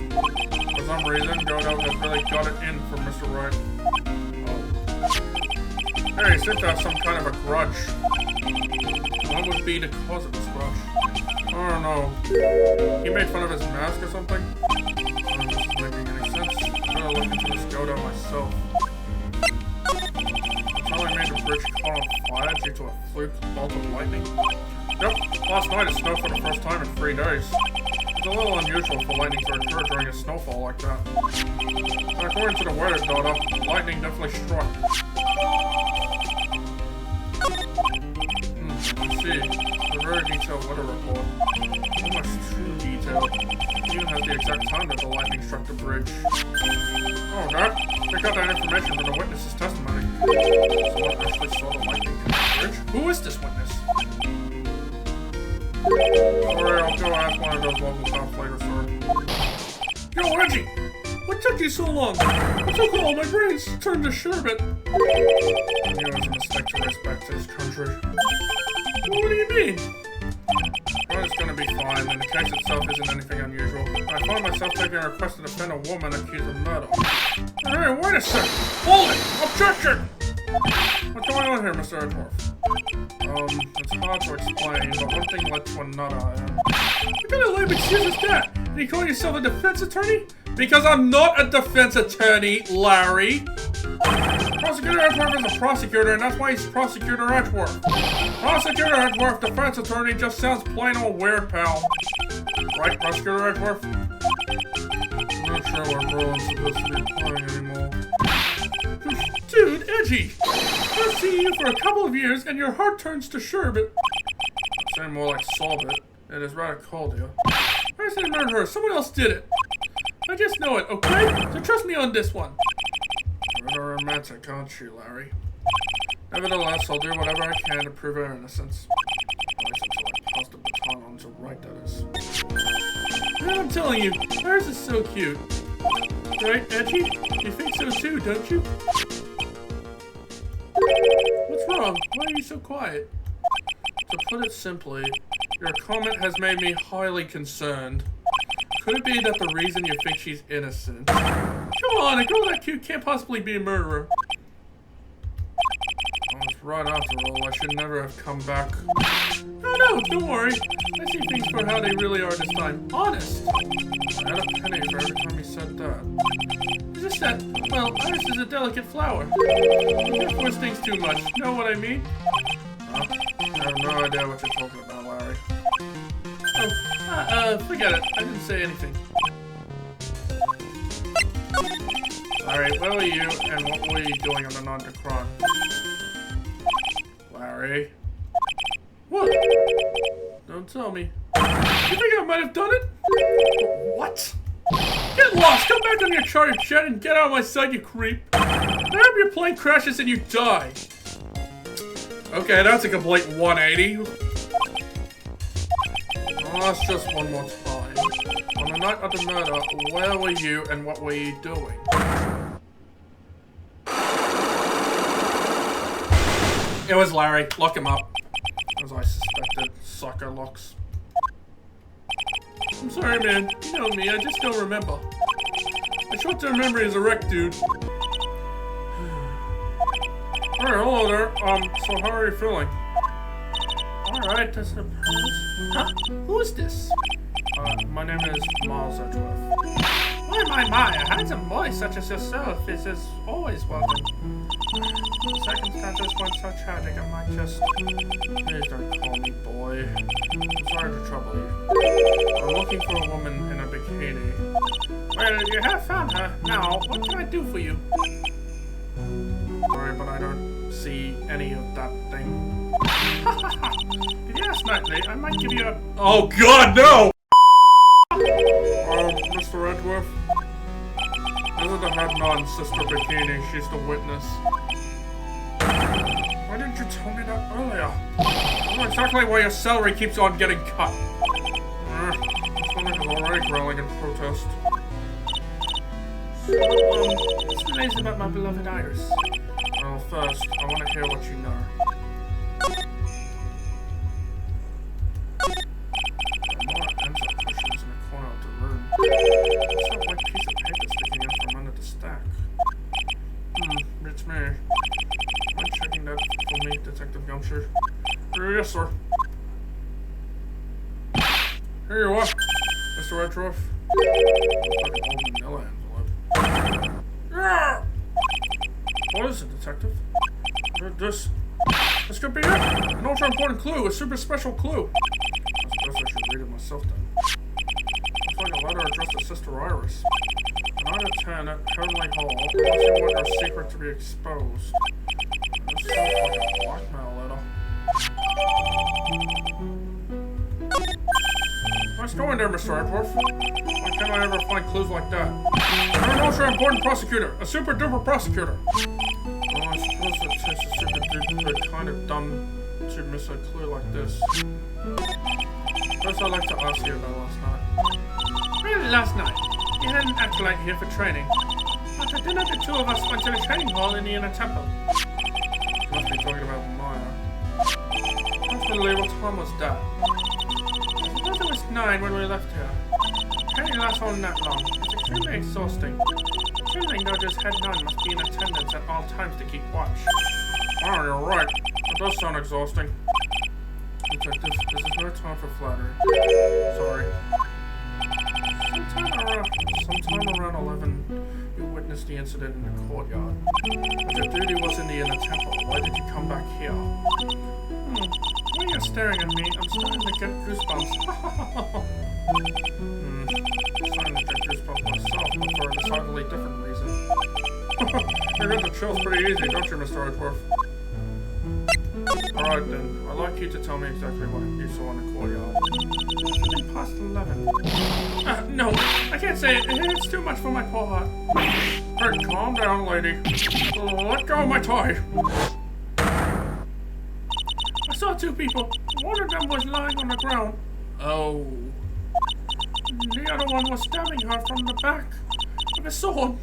For some reason, Godo has really got it in for Mr. Wright. Hey, he seems to have some kind of a grudge. What would be the cause of this grudge? I don't know. He made fun of his mask or something? I don't know if this is making any sense. I'm gonna look into this Godo myself. That's how I made the bridge caught on fire due to a fluke bolt of lightning? Yep, last night it snowed for the first time in 3 days. It's a little unusual for lightning to occur during a snowfall like that. And according to the weather data, lightning definitely struck. I see. It's a very detailed weather report. Almost too detailed. It even has the exact time that the lightning struck the bridge. Oh, that? They got that information from the witness's testimony. Someone actually saw the lightning hit the bridge? Who is this witness? Alright, I'll go ask one of those local cops later, sir. Yo, Reggie! What took you so long? It took all my brains turned to sherbet. I knew it was a mistake to race back to this country. Well, what do you mean? Well, it's gonna be fine, and the case itself isn't anything unusual. I find myself taking a request to defend a woman accused of murder. Hey, wait a sec! Hold it! Objection! What's going on here, Mr. Edgeworth? It's hard to explain, but one thing led to another. What kind of lame excuse is that? Did you call yourself a defense attorney? Because I'm not a defense attorney, Larry! Prosecutor Edgeworth is a prosecutor, and that's why he's Prosecutor Edgeworth. Prosecutor Edgeworth, defense attorney, just sounds plain old weird, pal. Right, Prosecutor Edgeworth? I'm not sure what role I'm supposed to be playing anymore. Dude, Edgy! I've seen you for a couple of years, and your heart turns to sherbet. Sound more like sorbet. It is rather cold here. I didn't murder her. Someone else did it. I just know it, okay? So trust me on this one. You're romantic, aren't you, Larry? Nevertheless, I'll do whatever I can to prove her innocence. At least until I pass the baton on to Wright, that is. Man, I'm telling you, hers is so cute. Right, Edgy? You think so too, don't you? What's wrong? Why are you so quiet? To put it simply, your comment has made me highly concerned. Could it be that the reason you think she's innocent? Come on, a girl that cute can't possibly be a murderer. I was right after all. I should never have come back. No, don't worry. I see things for how they really are this time. Honest. I had a penny for every time you said that. It's just that, well, Iris is a delicate flower. You can't force things too much. Know what I mean? Huh? I have no idea what you're talking about, Larry. Oh, forget it. I didn't say anything. Alright, where were you and what were you doing on the non-decron? Larry? What? Don't tell me. You think I might have done it? What? Get lost! Come back on your chartered jet and get out of my sight, you creep! I hope your plane crashes and you die! Okay, that's a complete 180. Oh, that's just one more time. On the night of the murder, where were you and what were you doing? It was Larry. Lock him up. As I suspected. Sucker locks. I'm sorry, man. You know me. I just don't remember. My short-term memory is a wreck, dude. Alright, hello there. So how are you feeling? Alright, that's a promise. Huh? Who is this? My name is Miles Edgeworth. My, a handsome boy such as yourself is always welcome. Circumstances weren't so tragic, I might just... Please don't call me boy. I'm sorry to trouble you. I'm looking for a woman in a bikini. Well, you have found her. Now, what can I do for you? Sorry, but I don't see any of that thing. If you ask nicely, I might give you a... Oh god, no! Mr. Edgeworth? This is the head nod, Sister Bikini. She's the witness. Why didn't you tell me that earlier? I know exactly why your salary keeps on getting cut. This woman is already growling in protest. So, what's the news about my beloved Iris? Well, first, I want to hear what you know. What's that white piece of paper sticking out from under the stack? It's me. Mind checking that for me, Detective Gumshoe? Yes, sir. Here you are, Mr. Edgeworth. Like an old manila envelope. What is it, Detective? This could be it. An ultra important clue, a super special clue. I suppose I should read it myself then. Like a letter addressed to Sister Iris. 9 out of 10 at Heavenly Hall, watching what her secret to be exposed. This sounds like a blackmail letter. Nice going there, Mr. Edgeworth. Why can't I ever find clues like that? You're an ultra important prosecutor, a super duper prosecutor. Well, I suppose it takes a super duper kind of dumb to miss a clue like this. First, I'd like to ask you about last night. Really, last night? You had an acolyte here for training. After dinner, the two of us went to the training hall in the inner temple. You must be talking about Maya. Ultimately, what time was that? I suppose it was 9 when we left here. Training lasts all night long. It's extremely exhausting. Training Dojo's head nun must be in attendance at all times to keep watch. Oh, you're right. It does sound exhausting. Detective, this is no time for flattery. Sorry. Sometime around 11, you witnessed the incident in the courtyard. But your duty was in the inner temple. Why did you come back here? When you're staring at me, I'm starting to get goosebumps. Starting to get goosebumps myself, but for a decidedly different reason. You get the chills pretty easy, don't you, Mr. Edgeworth? Alright then, I'd like you to tell me exactly what you saw in the courtyard. It's past 11. No, I can't say it. It's too much for my poor heart. Hey, calm down, lady. Let go of my tie. I saw 2 people. One of them was lying on the ground. Oh. The other one was stabbing her from the back. A a sword.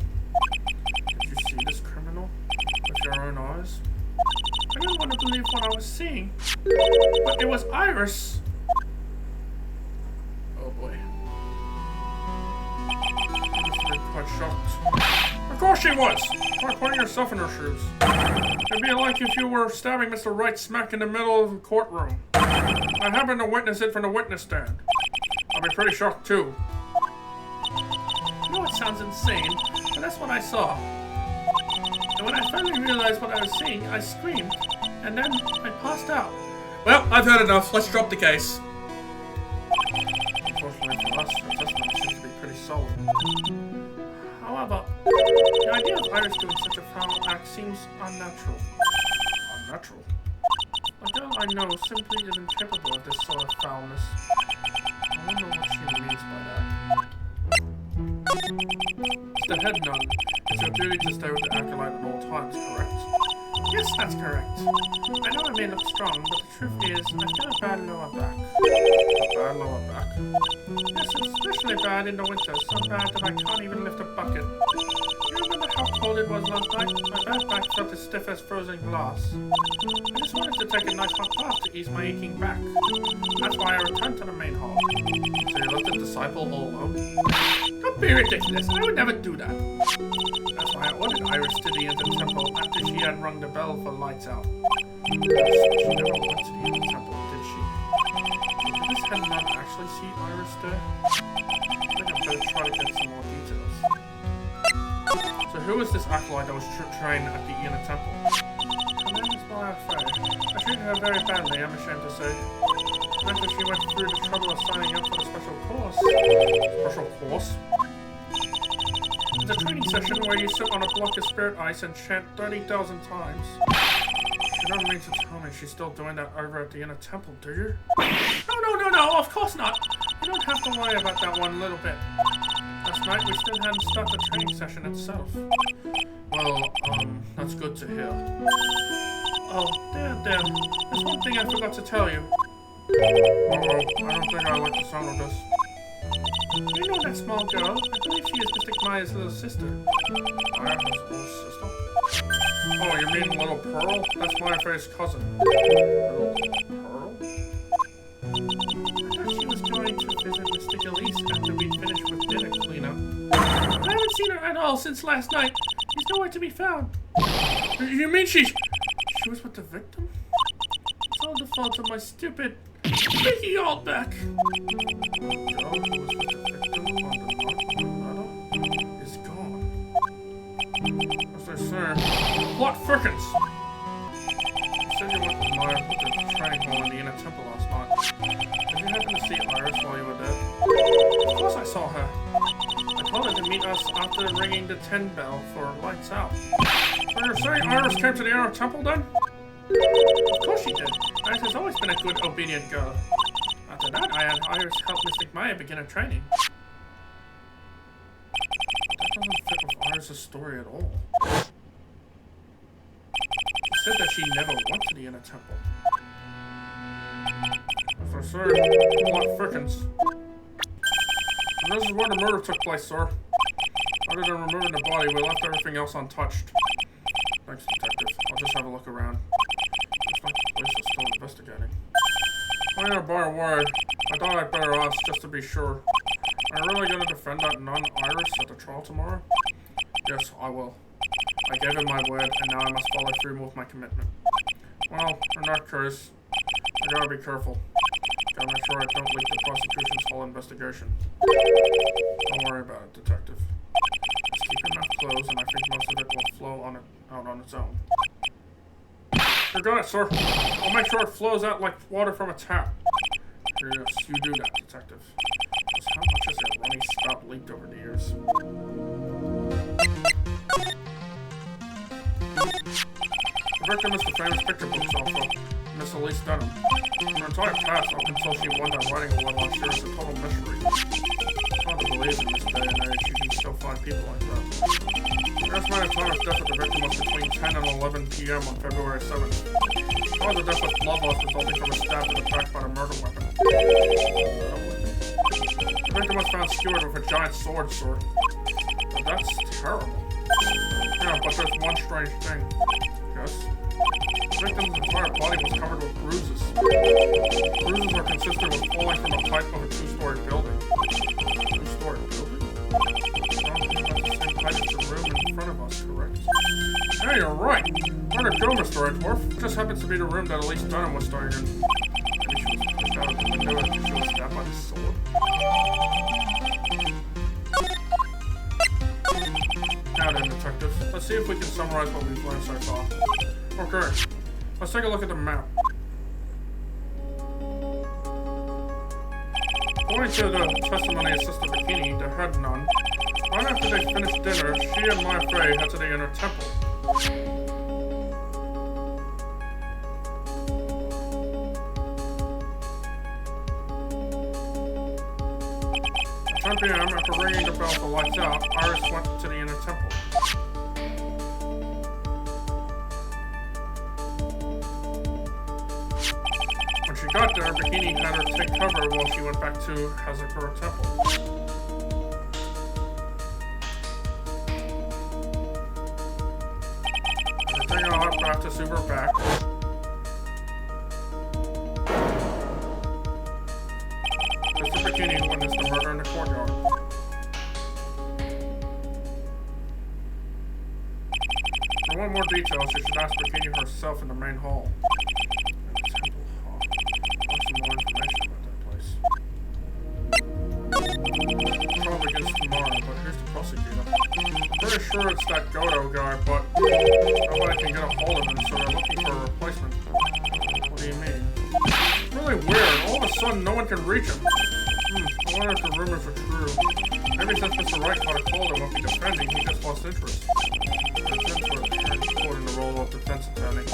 Did you see this criminal with your own eyes? I didn't want to believe what I was seeing, but it was Iris. Oh boy. I must have been quite shocked. Of course she was! Try putting yourself in her shoes. It'd be like if you were stabbing Mr. Wright smack in the middle of the courtroom. I happened to witness it from the witness stand. I'll be pretty shocked too. I know it sounds insane, but that's what I saw. And when I finally realized what I was seeing, I screamed, and then I passed out. Well, I've heard enough. Let's drop the case. Unfortunately for us, our testimony seems to be pretty solid. However, the idea of Iris doing such a foul act seems unnatural. Unnatural? A girl I know simply isn't capable of this sort of foulness. I wonder what she means by that. It's the head nun. It's your duty to stay with the acolyte at all times, correct? Yes, that's correct. I know I may look strong, but the truth is, I've got a bad lower back. A bad lower back? Yes, it's especially bad in the winter, so bad that I can't even lift a bucket. Do you remember how cold it was last night? My bad back felt as stiff as frozen glass. I just wanted to take a nice hot bath to ease my aching back. That's why I returned to the main hall. So you left the disciple all alone? Don't be ridiculous, I would never do that. That's why I ordered Iris to the Inner Temple after she had rung the bell for lights out. She never went to the Inner Temple, did she? Did this head nun actually see Iris there? I think I better try to get some more details. So who is this acolyte that was trained at the Inner Temple? Her name is Maya Faye. I treated her very badly, I'm ashamed to say. After she went through the trouble of signing up for the special course. Special course? It's a training session where you sit on a block of spirit ice and chant 30,000 times. You don't mean to tell me she's still doing that over at the Inner Temple, do you? No, of course not. You don't have to worry about that one little bit. Last night we still hadn't started the training session itself. Well, that's good to hear. Oh, damn. There's one thing I forgot to tell you. Uh-oh, I don't think I like the sound of this. You know that small girl? I believe she is Mystic Maya's little sister. Maya's little sister? Oh, you mean Little Pearl? That's Maya Faye's cousin. Little Pearl? I thought she was going to visit Mystic Elise after we finished with dinner cleanup. I haven't seen her at all since last night. She's nowhere to be found. You mean she was with the victim? It's all the fault of my stupid, sneaky old back. The girl who was with the victim on the ladder is gone. As I say, plot thickens. You said you went with Maya to the training hall in the Inner Temple last night. Did you happen to see Iris while you were there? Of course I saw her. I told her to meet us after ringing the 10 bell for lights out. So you're saying Iris came to the Inner Temple then? Of course she did. Iris has always been a good, obedient girl. After that, I had Iris help Mystic Maya begin her training. That doesn't fit with Iris' story at all. She said that she never went to the Inner Temple. As I say, plot thickens. And this is where the murder took place, sir. Other than removing the body, we left everything else untouched. Thanks, detective. I'll just have a look around. Looks like the police is still investigating. Oh yeah, by the way, I thought I'd better ask just to be sure. Are you really gonna defend that nun Iris at the trial tomorrow? Yes, I will. I gave him my word, and now I must follow through with my commitment. Well, in that case, I gotta be careful. Gotta make sure I don't leak the prosecution's whole investigation. Don't worry about it, detective. Just keep your mouth closed, and I think most of it will flow out on its own. You got it, sir. I'll make sure it flows out like water from a tap. Yes, you do that, detective. Just how much has your runny spout leaked over the years? The victim is the famous picture books author, Miss Elise Denham. In her entire past, up until she won that writing award last year, is a total mystery. It's hard to believe in this day and age you can still find people like that. The estimated time of death of the victim was between 10 and 11 p.m. on February 7th. The cause of death was blood loss resulting from a stab to the back by the murder weapon. The victim was found skewered with a giant sword, sir. But that's terrible. Yeah, but there's one strange thing. Yes? The victim's entire body was covered with bruises. Bruises are consistent with falling from the height of a two-story building. Two-story building? About the same height as the room in front of us, correct? Yeah, you're right. Where to go, Mr. Edgeworth? It just happens to be the room that Elise Dunham was staying in. Maybe she was pushed out of the window after she was stabbed by the sword. Now then, detective, let's see if we can summarize what we've learned so far. Okay, let's take a look at the map. According to the testimony of Sister Bikini, the head nun, right after they finished dinner, she and my Faye head to the inner temple. At 10 p.m., after ringing the bell for lights out, Iris went to the inner temple. When she got there, Bikini had her take cover while she went back to Hazakura Temple. After taking a hot bath to soothe her back, Mr. Bikini witnessed the murder in the courtyard. For one more details, you should ask Bikini herself in the main hall. Pretty sure it's that Godo guy, but nobody can get a hold of him, so they're looking for a replacement. What do you mean? It's really weird. All of a sudden, no one can reach him. I wonder if the rumors are true. Maybe since Mr. Wright caught a cold and won't be defending, he just lost interest. I tend to appear in the role of defense attorney.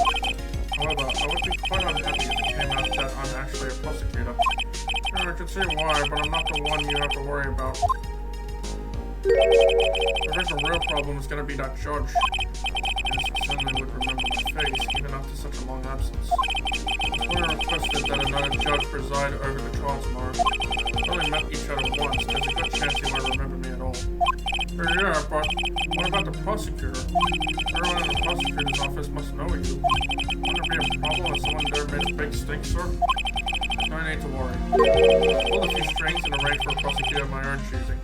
However, I would be quite unhappy if it came out that I'm actually a prosecutor. I can see why, but I'm not the one you have to worry about. I think the real problem is going to be that judge. Yes, I certainly would remember my face, even after such a long absence. The lawyer requested that another judge preside over the trial tomorrow. We only met each other once. There's a good chance he won't remember me at all. Yeah, but what about the prosecutor? Everyone in the prosecutor's office must know you. Wouldn't there be a problem if someone there made a big stink, sir? No need to worry. I pulled a few strings and arranged for a prosecutor of my own choosing.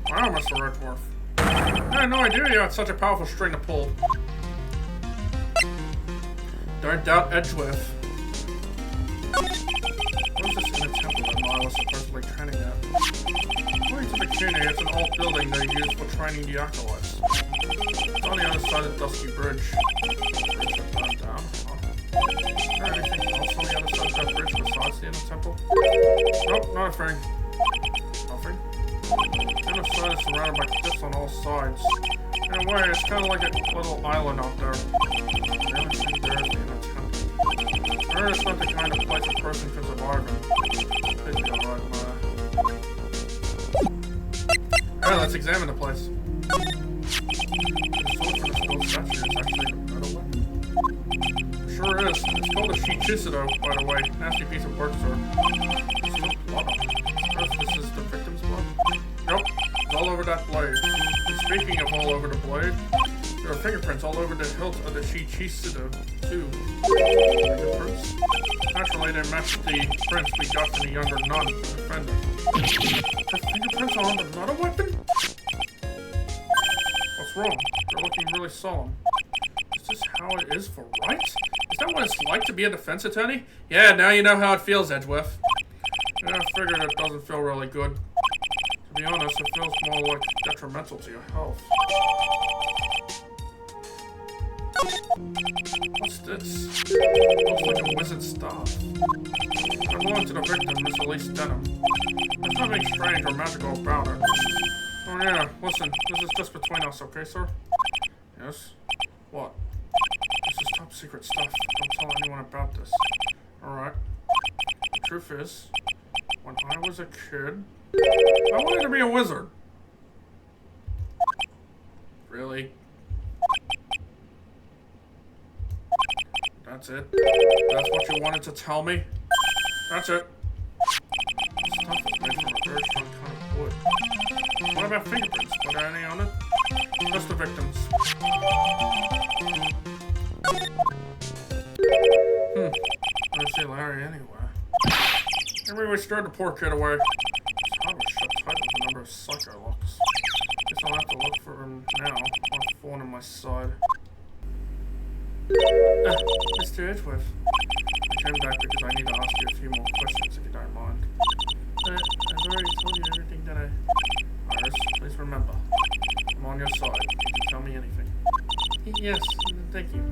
Wow, Mr. Redworth. I had no idea you had such a powerful string to pull. Don't doubt Edgeworth. What is this in a temple that Mile was supposedly training at? According to Bikini, it's an old building they use for training the acolytes. It's on the other side of Dusky Bridge. The bridge had burned down, huh? Is there anything else on the other side of that bridge besides the inner temple? Nope, not a thing. Nothing? The inner side is surrounded by cliffs on all sides. In a way, it's kind of like a little island out there. The only thing there is the inner temple. There is not the kind of place a person can survive in. It'd be alright, Hey, let's examine the place. The sword for this gold statue is actually a metal weapon. Sure is. It's called a Shichisudo, by the way. Nasty piece of work, sir. There's no blood on it. I suppose this is the victim's blood? Nope. It's all over that blade. And speaking of all over the blade, there are fingerprints all over the hilt of the Shichisudo, too. Fingerprints? Naturally, they match the prints we got from the younger nun, the defendant. Her fingerprints are on another weapon? What's wrong? They're looking really solemn. Is this how it is for Wright? Is that what it's like to be a defense attorney? Yeah, now you know how it feels, Edgeworth. Yeah, I figured it doesn't feel really good. To be honest, it feels more like detrimental to your health. What's this? Looks like a wizard's staff. I belong to the victim, Miss Elise Denham. There's nothing strange or magical about it. Oh yeah, listen, this is just between us, okay, sir? Yes? What? This is top secret stuff. Don't tell anyone about this. Alright. The truth is, when I was a kid, I wanted to be a wizard. Really? That's it? That's what you wanted to tell me? That's it. This stuff is made from a very strong kind of wood. What about fingerprints? Were there any on it? throw the poor kid away. This harbor shut tight with a number of psycho locks. Guess I'll have to look for him now. My thorn in my side. Mr. Edgeworth. I came back because I need to ask you a few more questions if you don't mind. I've already told you everything that I... Iris, please remember. I'm on your side. You can tell me anything. Yes, thank you.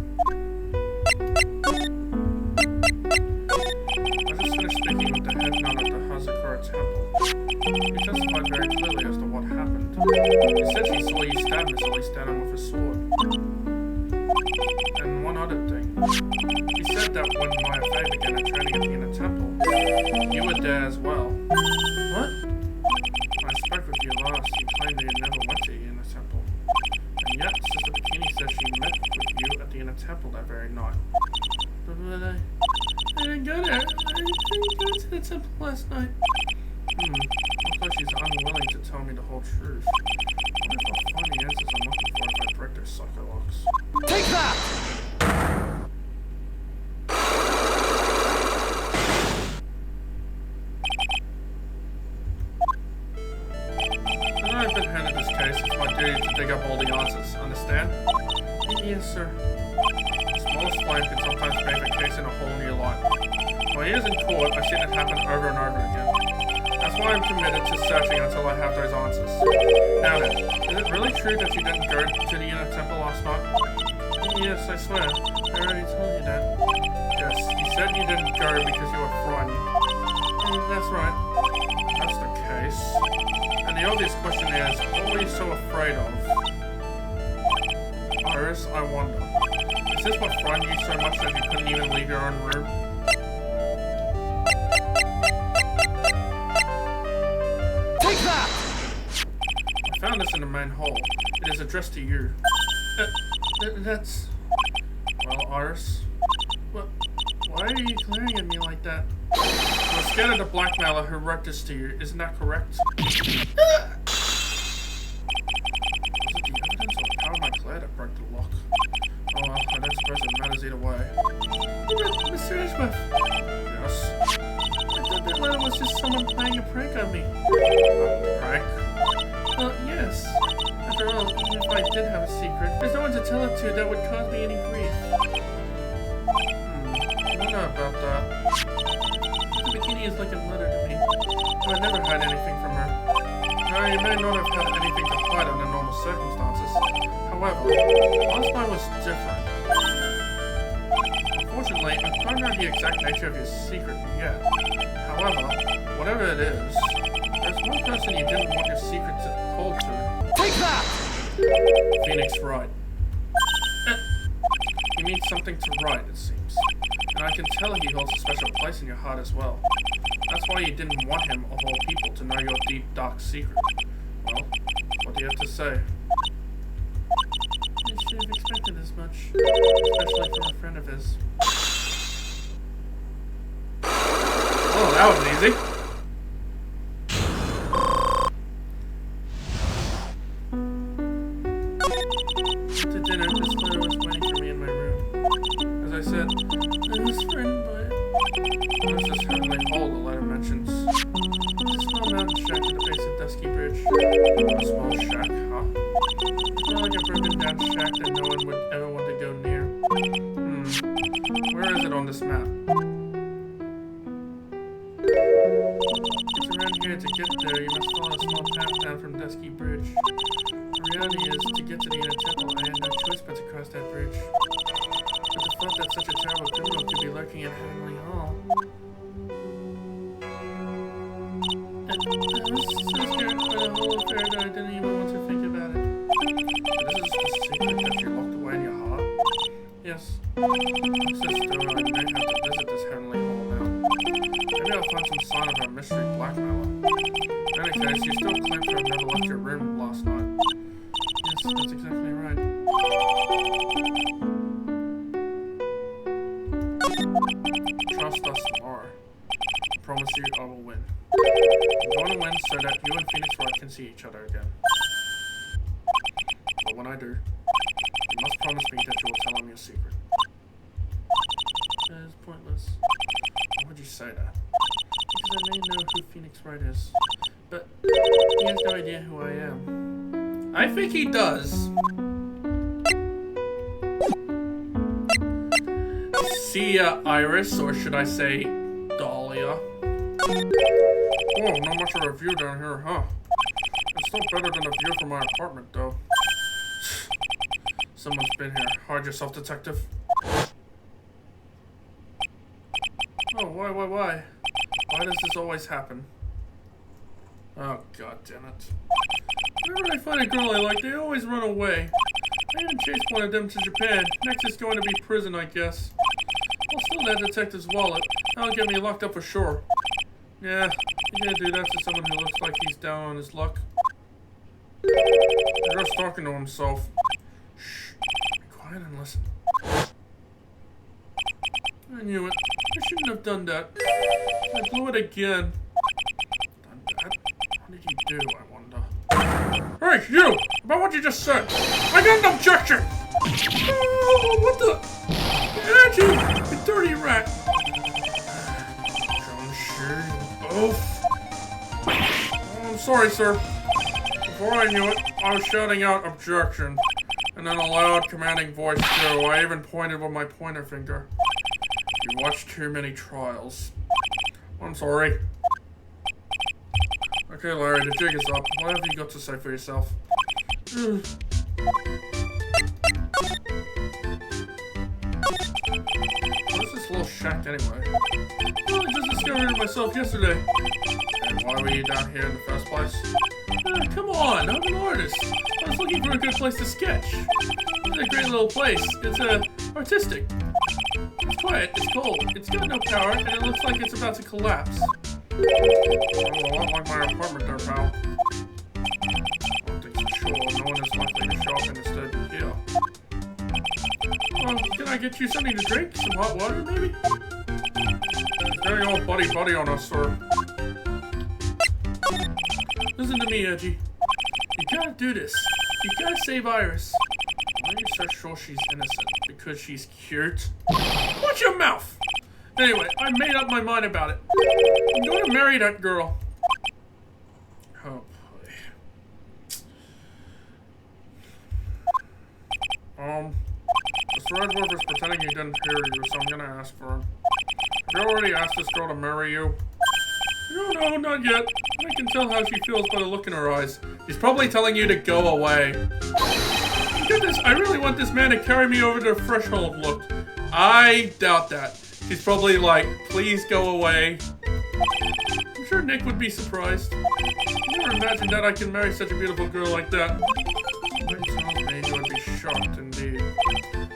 I just finished speaking with the head nun at the Hazakura temple. He testified very clearly as to what happened. He said he saw you stab Miss Ellie standing with a sword. And one other thing. He said that when Maya Fey began her training at the inner temple, you were there as well. What? When I spoke with you last, you claimed that you never went to the inner temple. And yet, Sister Bikini says she met with you at the inner temple that very night. But I didn't go there. I didn't go to the temple last night. Looks like she's unwilling to tell me the whole truth. I wonder if I'll find the answers I'm looking for if I break their psycho locks. Take that! I've been handed this case. It's my duty to dig up all the answers. Understand? Yes, sir. The smallest flame can sometimes make a case in a whole new light. In my years in court, I've seen it happen over and over again. That's why I'm committed to searching until I have those answers. Now then, is it really true that you didn't go to the inner temple last night? Yes, I swear. I already told you that. Yes, you said you didn't go because you were frightened. That's right. That's the case. And the obvious question is, what were you so afraid of? Iris, I wonder. Is this what frightened you so much that you couldn't even leave your own room? Take that! I found this in the main hall. It is addressed to you. That's... Well, Iris? What? Why are you glaring at me like that? You're scared of the blackmailer who wrote this to you, isn't that correct? Was it the evidence or the power of my glare that broke the lock? Oh well, I don't suppose it matters either way. Mr. Edgeworth! Yes? I thought that letter was just someone playing a prank on me. A prank? Well, yes. After all, even if I did have a secret, there's no one to tell it to that would cause me any grief. I don't know about that. The bikini is like a mother to me. I never hide anything from her. Now, you may not have had anything to hide under normal circumstances. However, last night was different. Unfortunately, I don't know the exact nature of your secret yet. However, whatever it is, there's one person you didn't want your secret to hold to. Take that! Phoenix Wright. He means something to Wright, it seems. And I can tell he holds a special place in your heart as well. That's why you didn't want him, of all people, to know your deep, dark secret. Well, what do you have to say? I should have expected as much, especially from a friend of his. Oh, that was easy. To dinner, this letter was waiting for me in my room. As I said, I was threatened by it. There's this heavenly hole the letter mentions. There's a small mountain shack at the base of Dusky Bridge. A small shack, huh? It's not like a broken down shack that no one would ever want to go near. Where is it on this map? It's around here. To get there, you must follow a small path down from Dusky Bridge. The reality is, to get to the inner temple, I had no choice but to cross that bridge. But the thought that such a terrible criminal could be lurking in Heavenly Hall. I was so scared by the whole affair that I didn't even want to think about it. But this is the secret that you locked away in your heart? Yes. Looks as though I may have to visit this Heavenly Hall now. Maybe I'll find some sign of our mystery blackmailer. In any case, you still claim to have never left your room last night. Yes, that's exactly right. Trust us, Laura. I promise you I will win. I'm going to win so that you and Phoenix Wright can see each other again. But when I do, you must promise me that you will tell him your secret. That is pointless. Why would you say that? Because I may know who idea who I am. I think he does. See ya, Iris, or should I say Dahlia? Oh, not much of a view down here, huh? It's still better than a view from my apartment, though. Someone's been here. Hide yourself, detective. Oh, why? Why does this always happen? Oh, god damn it. Whenever I find a girl I like, they always run away. I even chased one of them to Japan. Next is going to be prison, I guess. I'll steal that detective's wallet. That'll get me locked up for sure. Yeah, you can't do that to someone who looks like he's down on his luck. He's just talking to himself. Shh. Be quiet and listen. I knew it. I shouldn't have done that. I blew it again. Done that? What did you do, I wonder? Hey, you! About what you just said! I got an objection! Oh, what the? Angie! You dirty rat! Oof. Oh, I'm sorry, sir. Before I knew it, I was shouting out objection. And then a loud, commanding voice, too. I even pointed with my pointer finger. You watched too many trials. I'm sorry. Okay, Larry, the jig is up. What have you got to say for yourself? What's this little shack, anyway? Well, I just discovered it myself yesterday. And why were you down here in the first place? Come on, I'm an artist. I was looking for a good place to sketch. It's a great little place. It's artistic. It's quiet, it's cold, it's got no power, and it looks like it's about to collapse. Oh, a lot like my apartment there, pal. I don't think so sure. No one is likely to show up and instead be here. Can I get you something to drink? Some hot water, maybe? It's getting all buddy-buddy on us, sir. Listen to me, Edgy. You gotta do this. You gotta save Iris. Why are you so sure she's innocent? Because she's cute? Watch your mouth! Anyway, I made up my mind about it. I'm going to marry that girl. Oh, boy. Mr. Edgeworth is pretending he didn't hear you, so I'm gonna ask for him. Have you already asked this girl to marry you? No, not yet. I can tell how she feels by the look in her eyes. She's probably telling you to go away. Get this, I really want this man to carry me over the threshold. Look, I doubt that. He's probably like, please go away. I'm sure Nick would be surprised. I never imagined that I can marry such a beautiful girl like that. Maybe I'd be shocked indeed.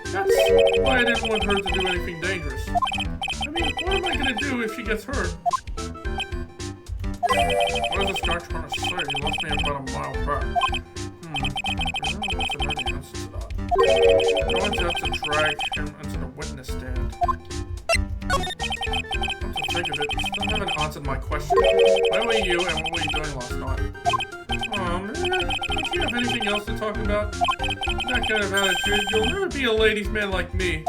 That's why I didn't want her to do anything dangerous. I mean, what am I gonna do if she gets hurt? What is this guy trying to say? He left me about a mile back. I don't know what's another answer to that. I'm going to have to drag him into the witness stand. Come to think of it, you still haven't answered my question. Where were you and what were you doing last night? Don't you have anything else to talk about? That kind of attitude, you'll never be a ladies' man like me.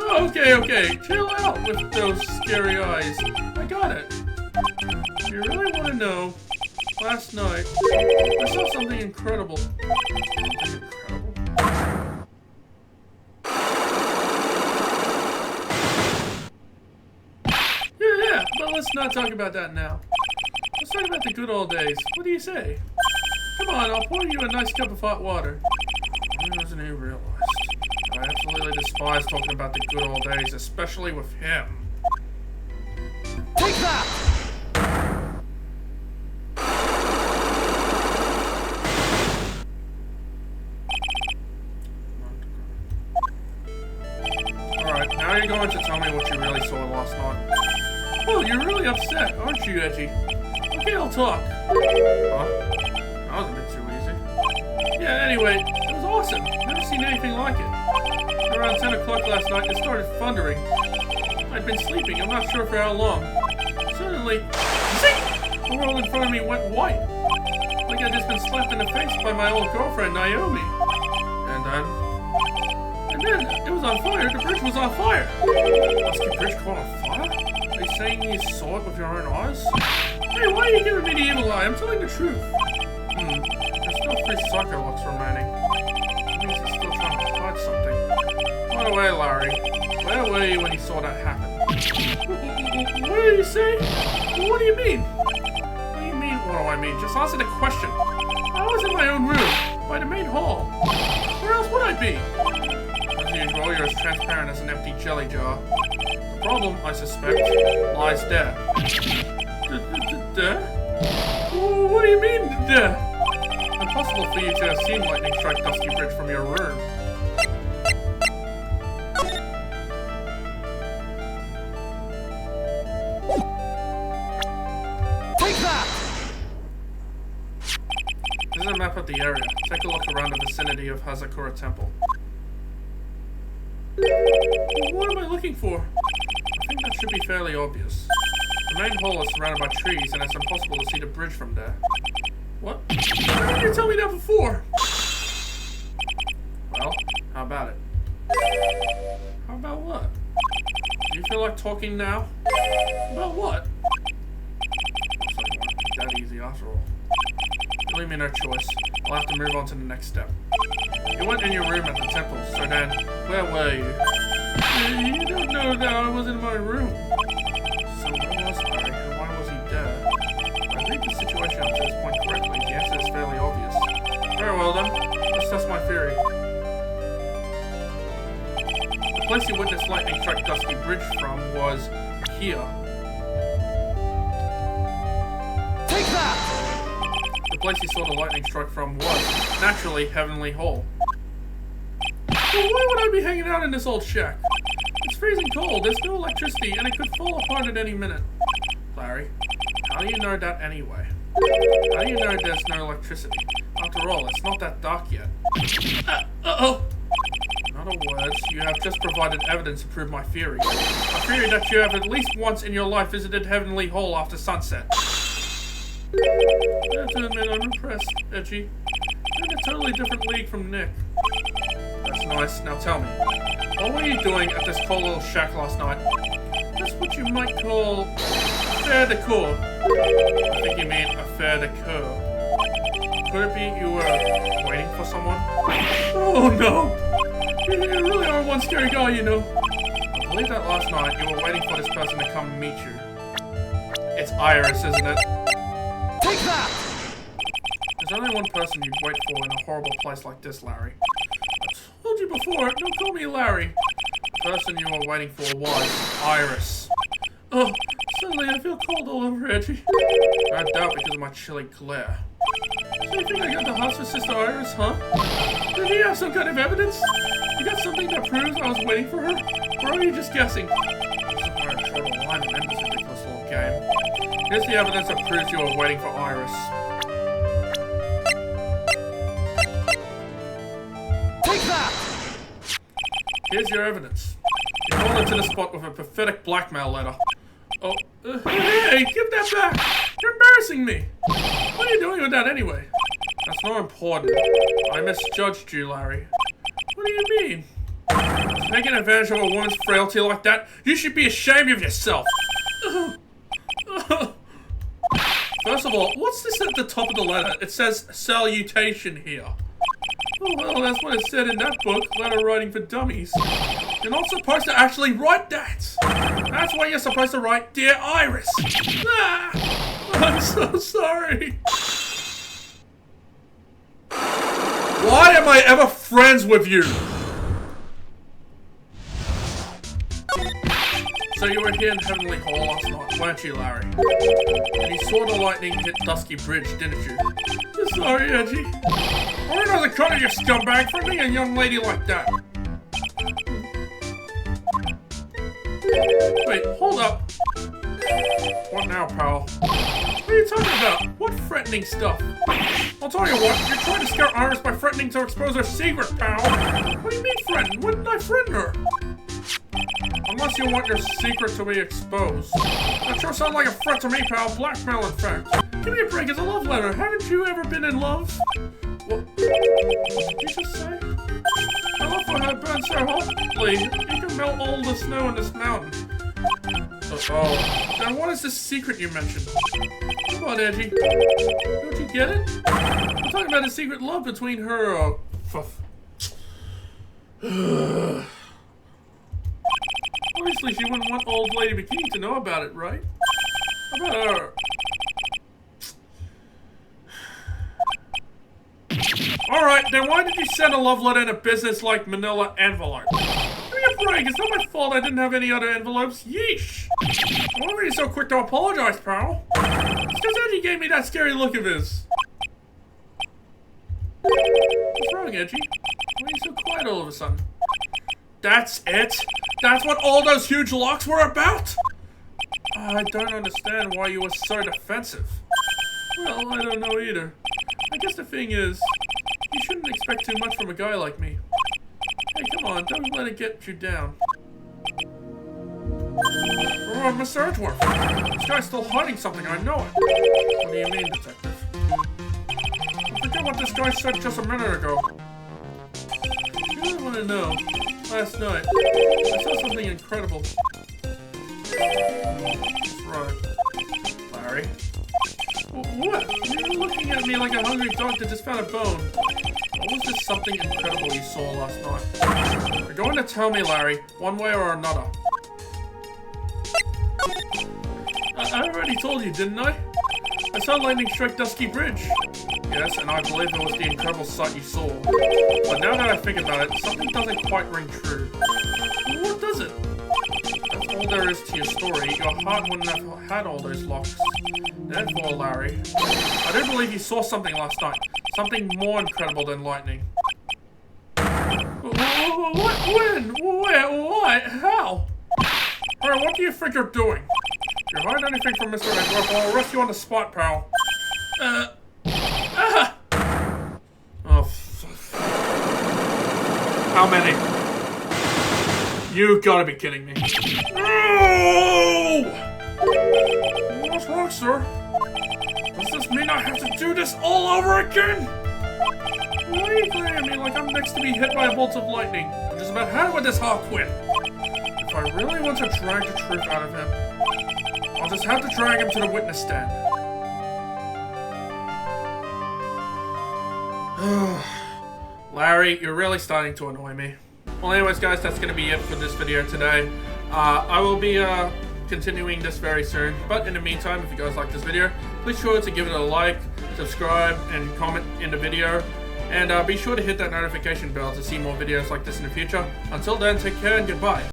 Oh, okay. Chill out with those scary eyes. I got it. If you really want to know, last night, I saw something incredible. Something incredible? Yeah, but let's not talk about that now. Let's talk about the good old days. What do you say? Come on, I'll pour you a nice cup of hot water. I wasn't even realized. I absolutely despise talking about the good old days, especially with him. Take that! Alright, now you're going to tell me what you really saw last night. Oh, you're really upset, aren't you, Edgy? Okay, I'll talk. Huh? That was a bit too easy. Yeah, anyway, it was awesome. Never seen anything like it. Around 10 o'clock last night, it started thundering. I'd been sleeping, I'm not sure for how long. Suddenly, zing! The world in front of me went white. Like I'd just been slapped in the face by my old girlfriend, Naomi. And then, it was on fire. The bridge was on fire. Was the bridge caught on fire? Are you saying you saw it with your own eyes? Hey, why are you giving me the evil eye? I'm telling the truth. There's still 3 soccer locks remaining. That means he's still trying to hide something. By the way, Larry, where were you when you saw that happen? What are you saying? What do you mean? What do you mean, what do I mean? Just answer the question. I was in my own room, by the main hall. Where else would I be? As usual, you're as transparent as an empty jelly jar. The problem, I suspect, lies there. There? What do you mean, there? Impossible for you to have seen lightning strike Dusky Bridge from your room. Take that! This is a map of the area. Take a look around the vicinity of Hazakura Temple. What am I looking for? I think that should be fairly obvious. The main hall is surrounded by trees, and it's impossible to see the bridge from there. What? Why didn't you tell me that before? Well, how about it? How about what? Do you feel like talking now? About what? Looks like it won't be that easy after all. You leave me no choice. I'll have to move on to the next step. You went in your room at the temple, so then, where were you? You don't know that I was in my room. So where was Larry, and why was he there? If I read the situation up to this point correctly, the answer is fairly obvious. Very well then, let's test my theory. The place you witnessed lightning strike Dusky Bridge from was here. Take that! The place you saw the lightning strike from was, naturally, Heavenly Hall. Well, why would I be hanging out in this old shack? It's freezing cold, there's no electricity, and it could fall apart at any minute. Larry, how do you know that anyway? How do you know there's no electricity? After all, it's not that dark yet. Uh-oh! In other words, you have just provided evidence to prove my theory. A theory that you have at least once in your life visited Heavenly Hall after sunset. I have to admit, I'm impressed, Edgy. You're in a totally different league from Nick. That's nice. Now tell me, what were you doing at this cold little shack last night? That's what you might call affaire de cour. I think you mean affaire de cour. Could it be you were waiting for someone? Oh no! You really are one scary guy, you know. I believe that last night you were waiting for this person to come meet you. It's Iris, isn't it? Take that! There's only one person you'd wait for in a horrible place like this, Larry. I told you before, don't call me Larry. The person you were waiting for was Iris. Oh, suddenly I feel cold all over, Edgy. I doubt because of my chilly glare. So you think I got the house for Sister Iris, huh? Did you have some kind of evidence? You got something that proves I was waiting for her? Or are you just guessing? This is where I draw the line and end this ridiculous little game. Here's the evidence that proves you were waiting for Iris. Take that! Here's your evidence. You called into the spot with a pathetic blackmail letter. Oh, hey, give that back! You're embarrassing me! What are you doing with that anyway? That's not important. I misjudged you, Larry. What do you mean? Taking advantage of a woman's frailty like that? You should be ashamed of yourself! First of all, what's this at the top of the letter? It says salutation here. Oh, well, that's what it said in that book, Letter Writing for Dummies. You're not supposed to actually write that. That's why you're supposed to write, Dear Iris. Ah, I'm so sorry. Why am I ever friends with you? So you were here in Heavenly Hall last night, weren't you, Larry? And you saw the lightning hit Dusky Bridge, didn't you? Sorry, Edgy. Why doesn't cut you scumbag for me, a young lady like that? Wait, hold up. What now, pal? What are you talking about? What threatening stuff? I'll tell you what, you're trying to scare Iris by threatening to expose her secret, pal. What do you mean threaten? When did I threaten her? Unless you want your secret to be exposed. That sure sounds like a threat to me, pal. Blackmail, in fact. Give me a break, it's a love letter. Haven't you ever been in love? What did you just say? My love for her burns so hotly, you can melt all the snow in this mountain. Uh-oh. Now what is this secret you mentioned? Come on, Edgy. Don't you get it? I'm talking about a secret love between her, Obviously, she wouldn't want old lady Bikini to know about it, right? About her. Alright, then why did you send a love letter in a business-like manila envelope? Give me a break, it's not my fault I didn't have any other envelopes. Yeesh! Why were you so quick to apologize, pal? It's because Edgy gave me that scary look of his. What's wrong, Edgy? Why are you so quiet all of a sudden? That's it? That's what all those huge locks were about? I don't understand why you were so defensive. Well, I don't know either. I guess the thing is, you shouldn't expect too much from a guy like me. Hey, come on, don't let it get you down. Oh, Mr. Edgeworth, this guy's still hiding something, I know it. What do you mean, detective? I forget what this guy said just a minute ago. You really want to know? Last night, I saw something incredible. That's right. Larry. What? You're looking at me like a hungry dog that just found a bone. What was this something incredible you saw last night? You're going to tell me, Larry, one way or another. I already told you, didn't I? I saw lightning strike Dusky Bridge. Yes, and I believe it was the incredible sight you saw. But now that I think about it, something doesn't quite ring true. What does it? That's all there is to your story. Your heart wouldn't have had all those locks. Therefore, Larry, I do believe you saw something last night. Something more incredible than lightning. What? When? Where? What? How? Alright, what do you think you're doing? If you hide anything from Mr. Edgeworth, I'll arrest you on the spot, pal. Oh, how many? You gotta be kidding me. No! What's wrong, sir? Does this mean I have to do this all over again? Why are you glaring at me like I'm next to be hit by a bolt of lightning? I'm just about had with this Harquin. If I really want to drag the truth out of him, I'll just have to drag him to the witness stand. Larry, you're really starting to annoy me. Well, anyways, guys, that's going to be it for this video today. I will be continuing this very soon. But in the meantime, if you guys like this video, please sure to give it a like, subscribe, and comment in the video. And be sure to hit that notification bell to see more videos like this in the future. Until then, take care and goodbye.